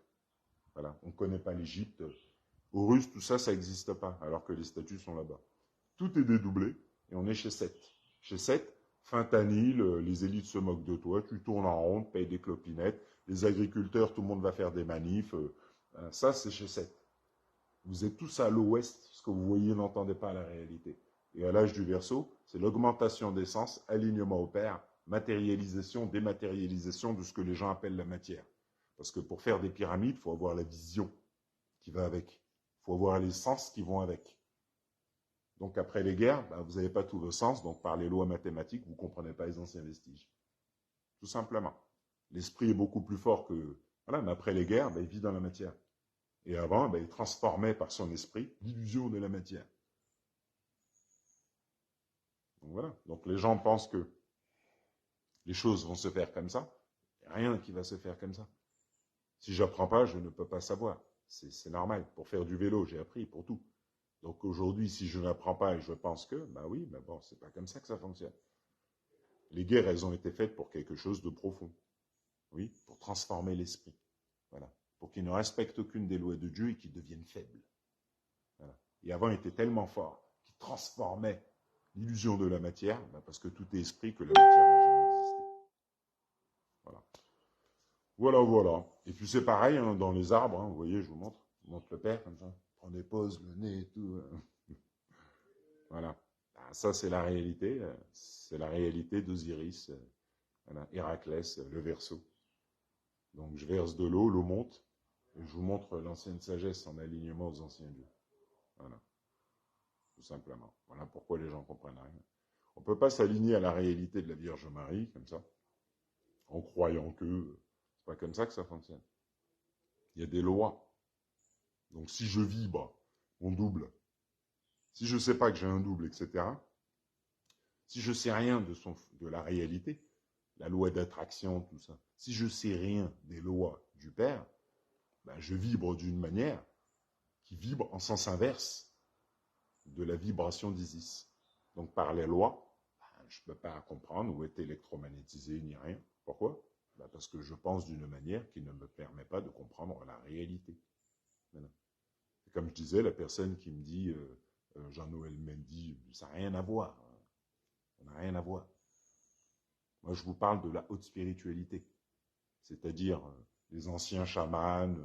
Voilà. On ne connaît pas l'Égypte. Horus, tout ça, ça n'existe pas, alors que les statues sont là-bas. Tout est dédoublé, et on est chez 7. Chez 7, fentanyl, les élites se moquent de toi, tu tournes en rond, payes des clopinettes, les agriculteurs, tout le monde va faire des manifs. Ça, c'est chez 7. Vous êtes tous à l'ouest, ce que vous voyez n'entendez pas la réalité. Et à l'âge du Verseau, c'est l'augmentation des sens, alignement au Père, matérialisation, dématérialisation de ce que les gens appellent la matière. Parce que pour faire des pyramides, il faut avoir la vision qui va avec. Il faut avoir les sens qui vont avec. Donc après les guerres, vous n'avez pas tous vos sens, donc par les lois mathématiques, vous ne comprenez pas les anciens vestiges. Tout simplement. L'esprit est beaucoup plus fort que... Voilà, mais après les guerres, il vit dans la matière. Et avant, il transformait par son esprit l'illusion de la matière. Donc voilà. Donc les gens pensent que les choses vont se faire comme ça. Il n'y a rien qui va se faire comme ça. Si je n'apprends pas, je ne peux pas savoir. C'est normal. Pour faire du vélo, j'ai appris pour tout. Donc aujourd'hui, si je n'apprends pas et je pense que, oui, mais bon, c'est pas comme ça que ça fonctionne. Les guerres, elles ont été faites pour quelque chose de profond. Oui, pour transformer l'esprit. Voilà. Pour qu'il ne respecte aucune des lois de Dieu et qu'il devienne faible. Voilà. Et avant, il était tellement fort qu'il transformait l'illusion de la matière, parce que tout est esprit, que la matière n'a jamais existé. Voilà. Voilà, voilà. Et puis c'est pareil hein, dans les arbres, vous voyez, je vous montre le père comme ça, prend des poses, le nez et tout. Voilà. Ça, c'est la réalité. C'est la réalité d'Osiris, voilà, Héraclès, le Verseau. Donc je verse de l'eau, l'eau monte, et je vous montre l'ancienne sagesse en alignement aux anciens dieux. Voilà. Tout simplement. Voilà pourquoi les gens ne comprennent rien. On ne peut pas s'aligner à la réalité de la Vierge Marie, comme ça, en croyant que c'est pas comme ça que ça fonctionne. Il y a des lois. Donc si je vibre, on double. Si je ne sais pas que j'ai un double, etc., si je ne sais rien de la réalité, la loi d'attraction, tout ça, si je ne sais rien des lois du Père, je vibre d'une manière qui vibre en sens inverse de la vibration d'Isis. Donc par les lois, je ne peux pas comprendre ou être électromagnétisé ni rien. Pourquoi? Parce que je pense d'une manière qui ne me permet pas de comprendre la réalité. Voilà. Comme je disais, la personne qui me dit, Jean-Noël Mendy, ça n'a rien à voir. Ça n'a rien à voir. Moi, je vous parle de la haute spiritualité. C'est-à-dire les anciens chamans.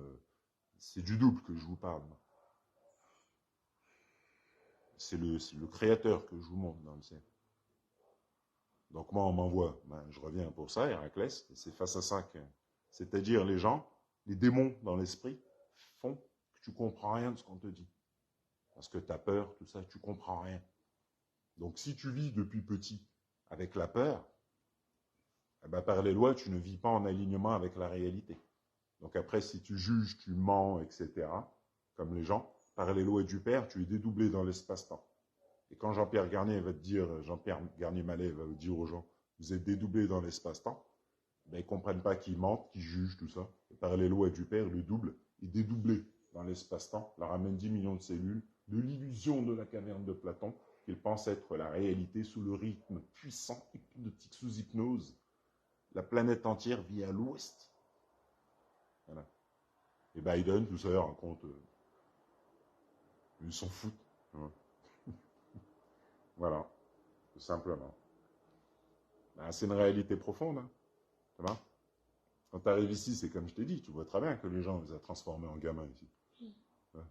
C'est du double que je vous parle. C'est le créateur que je vous montre dans le ciel. Donc moi, on m'envoie. Je reviens pour ça, Héraclès. Et c'est face à ça que... C'est-à-dire les gens, les démons dans l'esprit, font que tu ne comprends rien de ce qu'on te dit. Parce que tu as peur, tout ça, tu ne comprends rien. Donc si tu vis depuis petit avec la peur, par les lois, tu ne vis pas en alignement avec la réalité. Donc après, si tu juges, tu mens, etc., comme les gens, par les lois du Père, tu es dédoublé dans l'espace-temps. Et quand Jean-Pierre Garnier va te dire, Jean-Pierre Garnier-Mallet va dire aux gens, vous êtes dédoublés dans l'espace-temps, ils ne comprennent pas qu'ils mentent, qu'ils jugent, tout ça. Et par les lois du Père, le double est dédoublé dans l'espace-temps, leur amène 10 millions de cellules, de l'illusion de la caverne de Platon, qu'ils pensent être la réalité sous le rythme puissant, hypnotique, sous hypnose. La planète entière vit à l'ouest. Voilà. Et Biden, tout ça, raconte... ils s'en foutent. Hein. Voilà, tout simplement. C'est une réalité profonde. Hein. Ça va? Quand tu arrives ici, c'est comme je t'ai dit, tu vois très bien que les gens les ont transformés en gamins ici.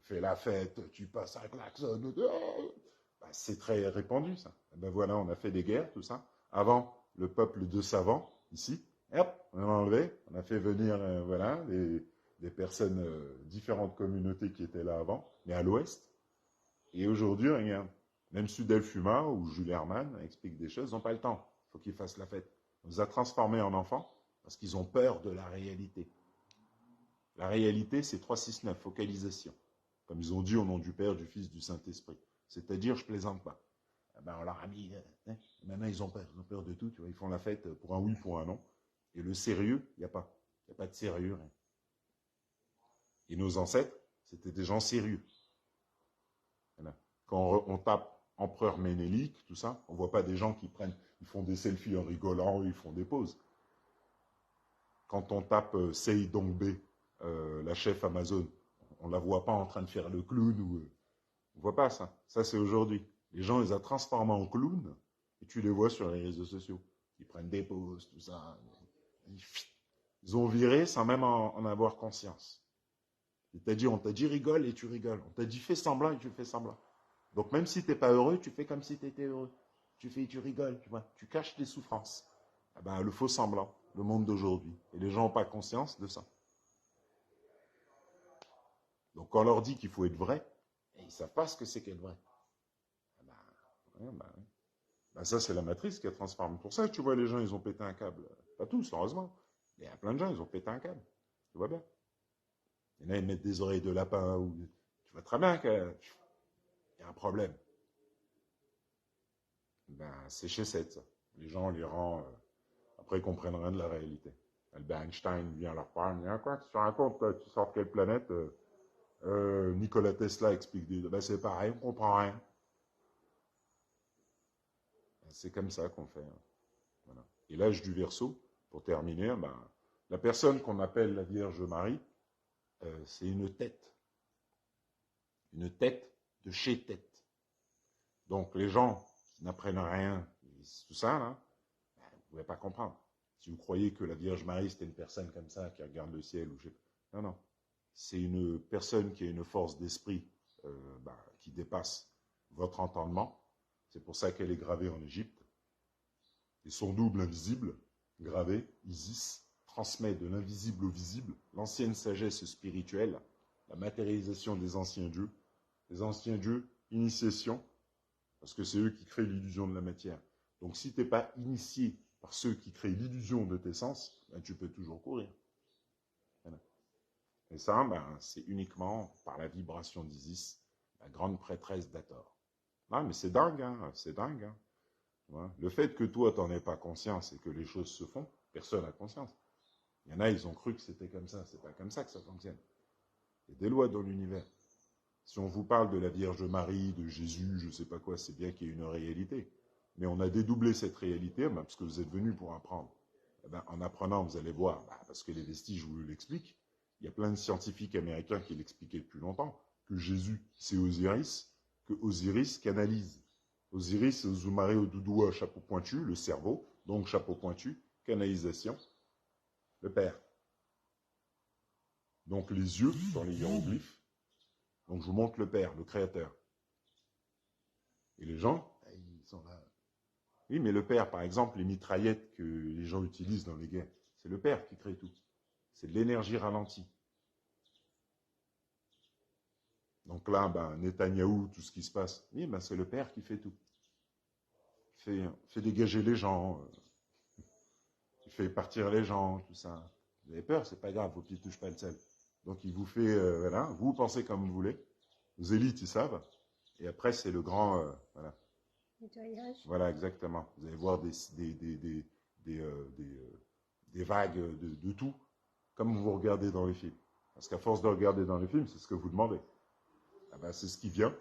Fais la fête, tu passes un klaxon. Ben, c'est très répandu, ça. Et ben voilà, on a fait des guerres, tout ça. Avant, le peuple de savants, ici, hop, on a enlevé, on a fait venir, voilà, des personnes, différentes communautés qui étaient là avant, mais à l'ouest. Et aujourd'hui, regarde, même Sudel Fuma ou Jules Hermann expliquent des choses, ils n'ont pas le temps. Il faut qu'ils fassent la fête. On les a transformés en enfants parce qu'ils ont peur de la réalité. La réalité, c'est 369, focalisation. Comme ils ont dit au nom du Père, du Fils, du Saint-Esprit. C'est-à-dire, je plaisante pas. Ah ben, on leur a mis, hein, maintenant ils ont peur de tout, tu vois, ils font la fête pour un oui, pour un non. Et le sérieux, il n'y a pas. Il n'y a pas de sérieux. Hein. Et nos ancêtres, c'était des gens sérieux. Voilà. Quand on tape empereur Ménélique, tout ça, on ne voit pas des gens qui prennent, ils font des selfies en rigolant, ils font des pauses. Quand on tape Sei Dongbe, la chef Amazon, on ne la voit pas en train de faire le clown. On ne voit pas ça. Ça, c'est aujourd'hui. Les gens, ils ont transformé en clowns et tu les vois sur les réseaux sociaux. Ils prennent des pauses, tout ça. Ils ont viré sans même en avoir conscience. On t'a dit rigole et tu rigoles. On t'a dit fais semblant et tu fais semblant. Donc même si tu n'es pas heureux, tu fais comme si tu étais heureux. Tu rigoles, tu vois. Tu caches tes souffrances. Ah ben, le faux semblant, le monde d'aujourd'hui. Et les gens n'ont pas conscience de ça. Donc quand on leur dit qu'il faut être vrai, ils ne savent pas ce que c'est qu'être vrai. Ah ben, ouais, ben, ouais. Ben ça, c'est la matrice qui a transformé. Pour ça, tu vois, les gens, ils ont pété un câble. Pas tous, heureusement. Mais il y a plein de gens, ils ont pété un câble. Tu vois bien. Il y en a, ils mettent des oreilles de lapin. Ou... Tu vois très bien qu'il y a un problème. Ben, c'est chez 7, ça. Les gens, les rend... après, ils comprennent rien de la réalité. Albert Einstein vient leur parler. Il y a quoi, tu te racontes, tu sors de quelle planète Nikola Tesla explique des... Ben, c'est pareil, on comprend rien. Ben, c'est comme ça qu'on fait. Hein. Voilà. Et l'âge du Verseau, pour terminer, ben, la personne qu'on appelle la Vierge Marie, c'est une tête. Une tête de chez tête. Donc les gens qui n'apprennent rien, tout ça, là, ben, vous ne pouvez pas comprendre. Si vous croyez que la Vierge Marie, c'était une personne comme ça, qui regarde le ciel, ou non, non. C'est une personne qui a une force d'esprit ben, qui dépasse votre entendement. C'est pour ça qu'elle est gravée en Égypte. Et son double invisible, gravé, Isis, transmet de l'invisible au visible l'ancienne sagesse spirituelle, la matérialisation des anciens dieux. Les anciens dieux, initiation, parce que c'est eux qui créent l'illusion de la matière. Donc si tu n'es pas initié par ceux qui créent l'illusion de tes sens, ben, tu peux toujours courir. Voilà. Et ça, ben, c'est uniquement par la vibration d'Isis, la grande prêtresse d'Hathor. Ah, mais c'est dingue, hein, c'est dingue. Hein. Ouais. Le fait que toi, tu n'en aies pas conscience et que les choses se font, personne n'a conscience. Il y en a, ils ont cru que c'était comme ça. C'est pas comme ça que ça fonctionne. Il y a des lois dans l'univers. Si on vous parle de la Vierge Marie, de Jésus, je ne sais pas quoi, c'est bien qu'il y ait une réalité. Mais on a dédoublé cette réalité, ben, parce que vous êtes venus pour apprendre. Eh ben, en apprenant, vous allez voir, ben, parce que les vestiges vous l'expliquent. Il y a plein de scientifiques américains qui l'expliquaient depuis longtemps, que Jésus, c'est Osiris, que Osiris canalise. Osiris, Zumare, Odoudoua, chapeau pointu, le cerveau, donc chapeau pointu, canalisation, le Père. Donc les yeux, dans les hiéroglyphes, donc je vous montre le Père, le Créateur. Et les gens, ils sont là. Oui, mais le Père, par exemple, les mitraillettes que les gens utilisent dans les guerres, c'est le Père qui crée tout. C'est de l'énergie ralentie. Donc là, ben, Netanyahou, tout ce qui se passe, oui, ben, c'est le Père qui fait tout. Il fait dégager les gens, il fait partir les gens, tout ça. Vous avez peur, c'est pas grave, vos pieds ne touchent pas le sel. Donc il vous fait, voilà, vous pensez comme vous voulez. Vos élites, ils savent. Et après, c'est le grand, voilà. Nettoyage. Voilà, exactement. Vous allez voir des vagues de tout, comme vous regardez dans les films. Parce qu'à force de regarder dans les films, c'est ce que vous demandez. Ah ben, c'est ce qui vient.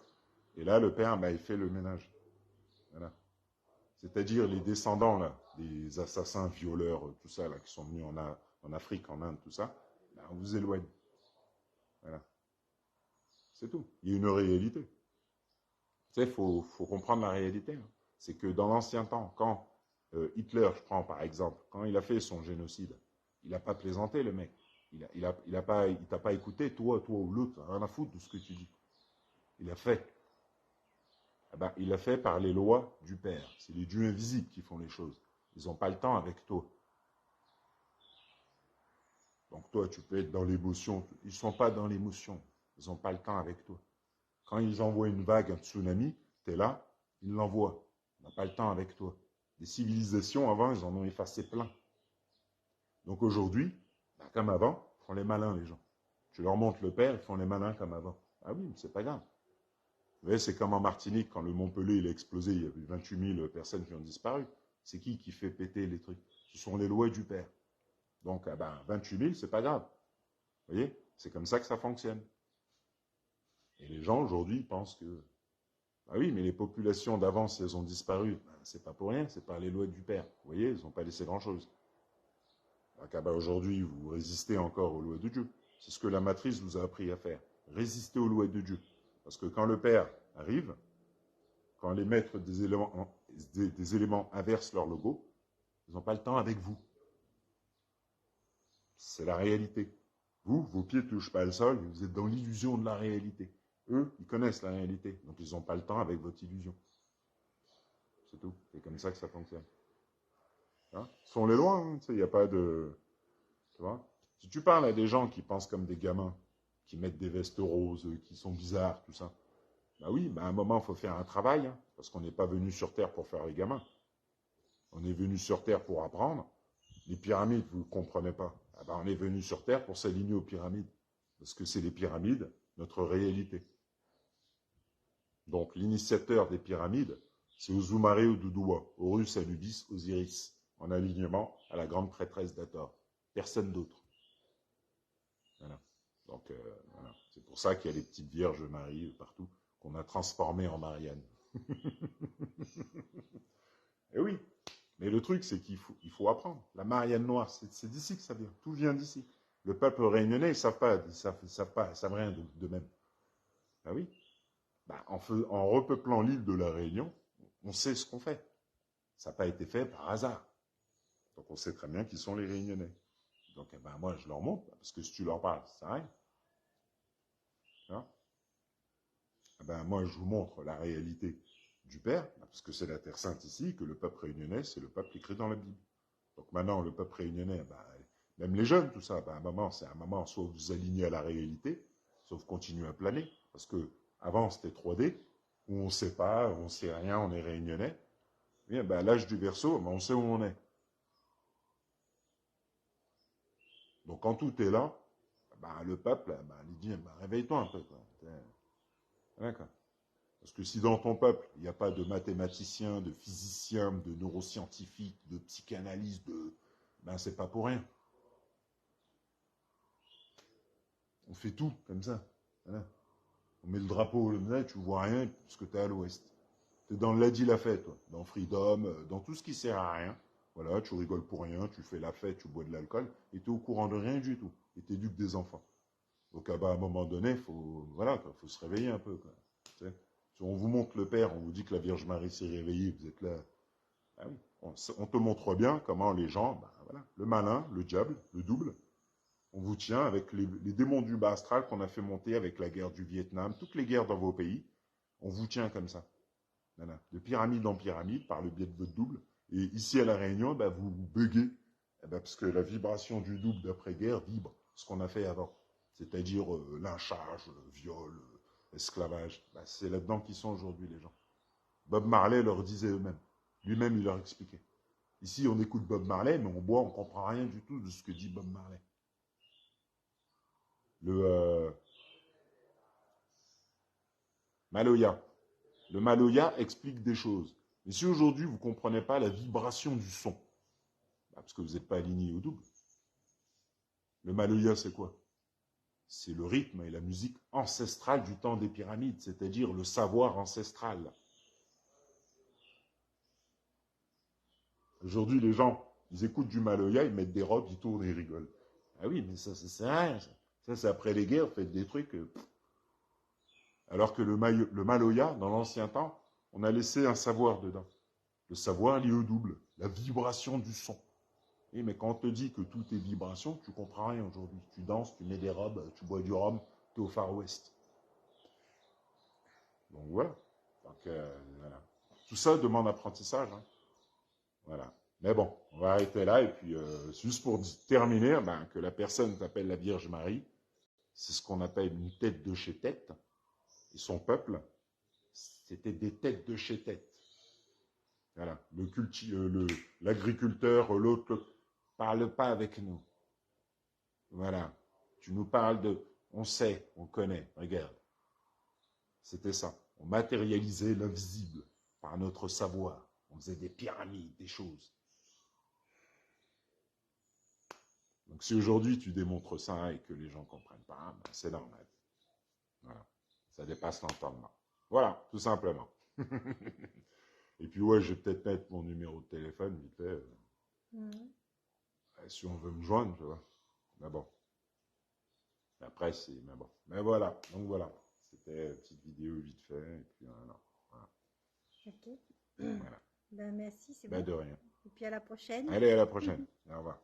Et là, le père, ben, il fait le ménage. Voilà. C'est-à-dire les descendants, là, des assassins, violeurs, tout ça, là, qui sont venus en Afrique, en Inde, tout ça, ben, on vous éloigne. Voilà. C'est tout. Il y a une réalité. Tu sais, il faut comprendre la réalité. Hein. C'est que dans l'ancien temps, quand Hitler, je prends par exemple, quand il a fait son génocide, Il n'a pas plaisanté, le mec. Il t'a pas écouté, toi ou l'autre, rien à foutre de ce que tu dis. Il a fait. Eh ben, il a fait par les lois du Père. C'est les dieux invisibles qui font les choses. Ils n'ont pas le temps avec toi. Donc toi, tu peux être dans l'émotion. Ils ne sont pas dans l'émotion. Ils n'ont pas le temps avec toi. Quand ils envoient une vague, un tsunami, tu es là, ils l'envoient. On n'a pas le temps avec toi. Les civilisations, avant, ils en ont effacé plein. Donc aujourd'hui, ben, comme avant, ils font les malins, les gens. Tu leur montres le Père, ils font les malins comme avant. Ah oui, mais c'est pas grave. Vous voyez, c'est comme en Martinique, quand le Montpellier il a explosé, il y avait 28 000 personnes qui ont disparu. C'est qui fait péter les trucs? Ce sont les lois du Père. Donc, ah ben, 28 000, c'est pas grave. Vous voyez, c'est comme ça que ça fonctionne. Et les gens, aujourd'hui, pensent que... Ah oui, mais les populations d'avant, si elles ont disparu, ben, c'est pas pour rien, c'est par les lois du Père. Vous voyez, ils n'ont pas laissé grand-chose. Donc, ah ben, aujourd'hui, vous résistez encore aux lois de Dieu. C'est ce que la matrice vous a appris à faire. Résister aux lois de Dieu. Parce que quand le Père arrive, quand les maîtres des éléments inversent leur logo, ils n'ont pas le temps avec vous. C'est la réalité. Vous, vos pieds ne touchent pas le sol, vous êtes dans l'illusion de la réalité. Eux, ils connaissent la réalité, donc ils n'ont pas le temps avec votre illusion. C'est tout. C'est comme ça que ça fonctionne. Hein? Ce sont les lois, hein, il n'y a pas de... Tu vois? Si tu parles à des gens qui pensent comme des gamins, qui mettent des vestes roses, qui sont bizarres, tout ça, bah oui, bah à un moment, il faut faire un travail, hein, parce qu'on n'est pas venu sur Terre pour faire les gamins. On est venu sur Terre pour apprendre. Les pyramides, vous ne comprenez pas. Ah ben, on est venu sur Terre pour s'aligner aux pyramides. Parce que c'est les pyramides, notre réalité. Donc, l'initiateur des pyramides, c'est Uzumare Oduduwa, Horus Anubis Osiris, en alignement à la grande prêtresse d'Hathor. Personne d'autre. Voilà. Donc, voilà. C'est pour ça qu'il y a les petites vierges Marie partout, qu'on a transformées en Marianne. Et oui. Mais le truc, c'est qu'il faut apprendre. La Marianne noire, c'est d'ici que ça vient. Tout vient d'ici. Le peuple réunionnais, ils savent rien d'eux-mêmes. Ah oui. Ben, en repeuplant l'île de la Réunion, on sait ce qu'on fait. Ça n'a pas été fait par hasard. Donc on sait très bien qui sont les Réunionnais. Donc eh ben, moi, je leur montre, parce que si tu leur parles, ça sert à rien. Hein? Eh ben, moi, je vous montre la réalité du Père, parce que c'est la Terre Sainte ici, que le peuple réunionnais, c'est le peuple écrit dans la Bible. Donc maintenant, le peuple réunionnais, ben, même les jeunes, tout ça, ben, c'est un moment, soit vous vous alignez à la réalité, soit vous continuez à planer. Parce que avant, c'était 3D, où on ne sait pas, on ne sait rien, on est réunionnais. Bien, ben, à l'âge du Verseau, ben, on sait où on est. Donc quand tout est là, ben, le peuple, ben, il dit, ben, réveille-toi un peu. D'accord. Parce que si dans ton peuple, il n'y a pas de mathématiciens, de physiciens, de neuroscientifiques, de psychanalystes, ben c'est pas pour rien. On fait tout comme ça. Voilà. On met le drapeau au nez, tu vois rien parce que tu es à l'ouest. Tu es dans le Ladi la fête, toi. Dans Freedom, dans tout ce qui sert à rien. Voilà, tu rigoles pour rien, tu fais la fête, tu bois de l'alcool, et tu es au courant de rien du tout. Et tu éduques des enfants. Donc à un moment donné, faut se réveiller un peu. Quoi. Si on vous montre le Père, on vous dit que la Vierge Marie s'est réveillée, vous êtes là. Ah oui. On te montre bien comment les gens, ben, voilà, le malin, le diable, le double, on vous tient avec les démons du bas astral qu'on a fait monter avec la guerre du Vietnam, toutes les guerres dans vos pays, on vous tient comme ça. Voilà. De pyramide en pyramide, par le biais de votre double. Et ici à La Réunion, ben, vous buguez, parce que la vibration du double d'après-guerre vibre ce qu'on a fait avant. C'est-à-dire lynchage, viol, esclavage. Ben, c'est là-dedans qu'ils sont aujourd'hui, les gens. Bob Marley leur disait eux-mêmes. Lui-même, il leur expliquait. Ici, on écoute Bob Marley, mais on boit, on ne comprend rien du tout de ce que dit Bob Marley. Le Maloya. Le Maloya explique des choses. Mais si aujourd'hui, vous ne comprenez pas la vibration du son, bah parce que vous n'êtes pas aligné au double. Le Maloya, c'est quoi? C'est le rythme et la musique ancestrale du temps des pyramides, c'est-à-dire le savoir ancestral. Aujourd'hui, les gens, ils écoutent du Maloya, ils mettent des robes, ils tournent et ils rigolent. Ah oui, mais ça c'est rien. Ça, c'est après les guerres, faites des trucs. Alors que le Maloya, dans l'ancien temps, on a laissé un savoir dedans. Le savoir lié au double, la vibration du son. Et mais quand on te dit que tout est vibration, tu comprends rien aujourd'hui. Tu danses, tu mets des robes, tu bois du rhum, tu es au Far West. Donc voilà. Donc, voilà. Tout ça demande apprentissage. Hein. Voilà. Mais bon, on va arrêter là. Et puis, juste pour terminer, ben, que la personne s'appelle la Vierge Marie, c'est ce qu'on appelle une tête de chez tête. Et son peuple, c'était des têtes de chez tête. Voilà. L'agriculteur, l'autre, parle pas avec nous. Voilà. Tu nous parles de... On sait, on connaît, regarde. C'était ça. On matérialisait l'invisible par notre savoir. On faisait des pyramides, des choses. Donc si aujourd'hui tu démontres ça et que les gens ne comprennent pas, ben c'est normal. Voilà. Ça dépasse l'entendement. Voilà, tout simplement. Et puis ouais, je vais peut-être mettre mon numéro de téléphone, vite fait. Si on veut me joindre, tu vois. Mais bon. Après, c'est... Mais bon. Mais voilà. Donc voilà. C'était une petite vidéo vite fait. Et puis voilà. Ok. Voilà. Ben, merci, c'est Ben, bon. de rien. Et puis à la prochaine. Allez, à la prochaine. Au revoir.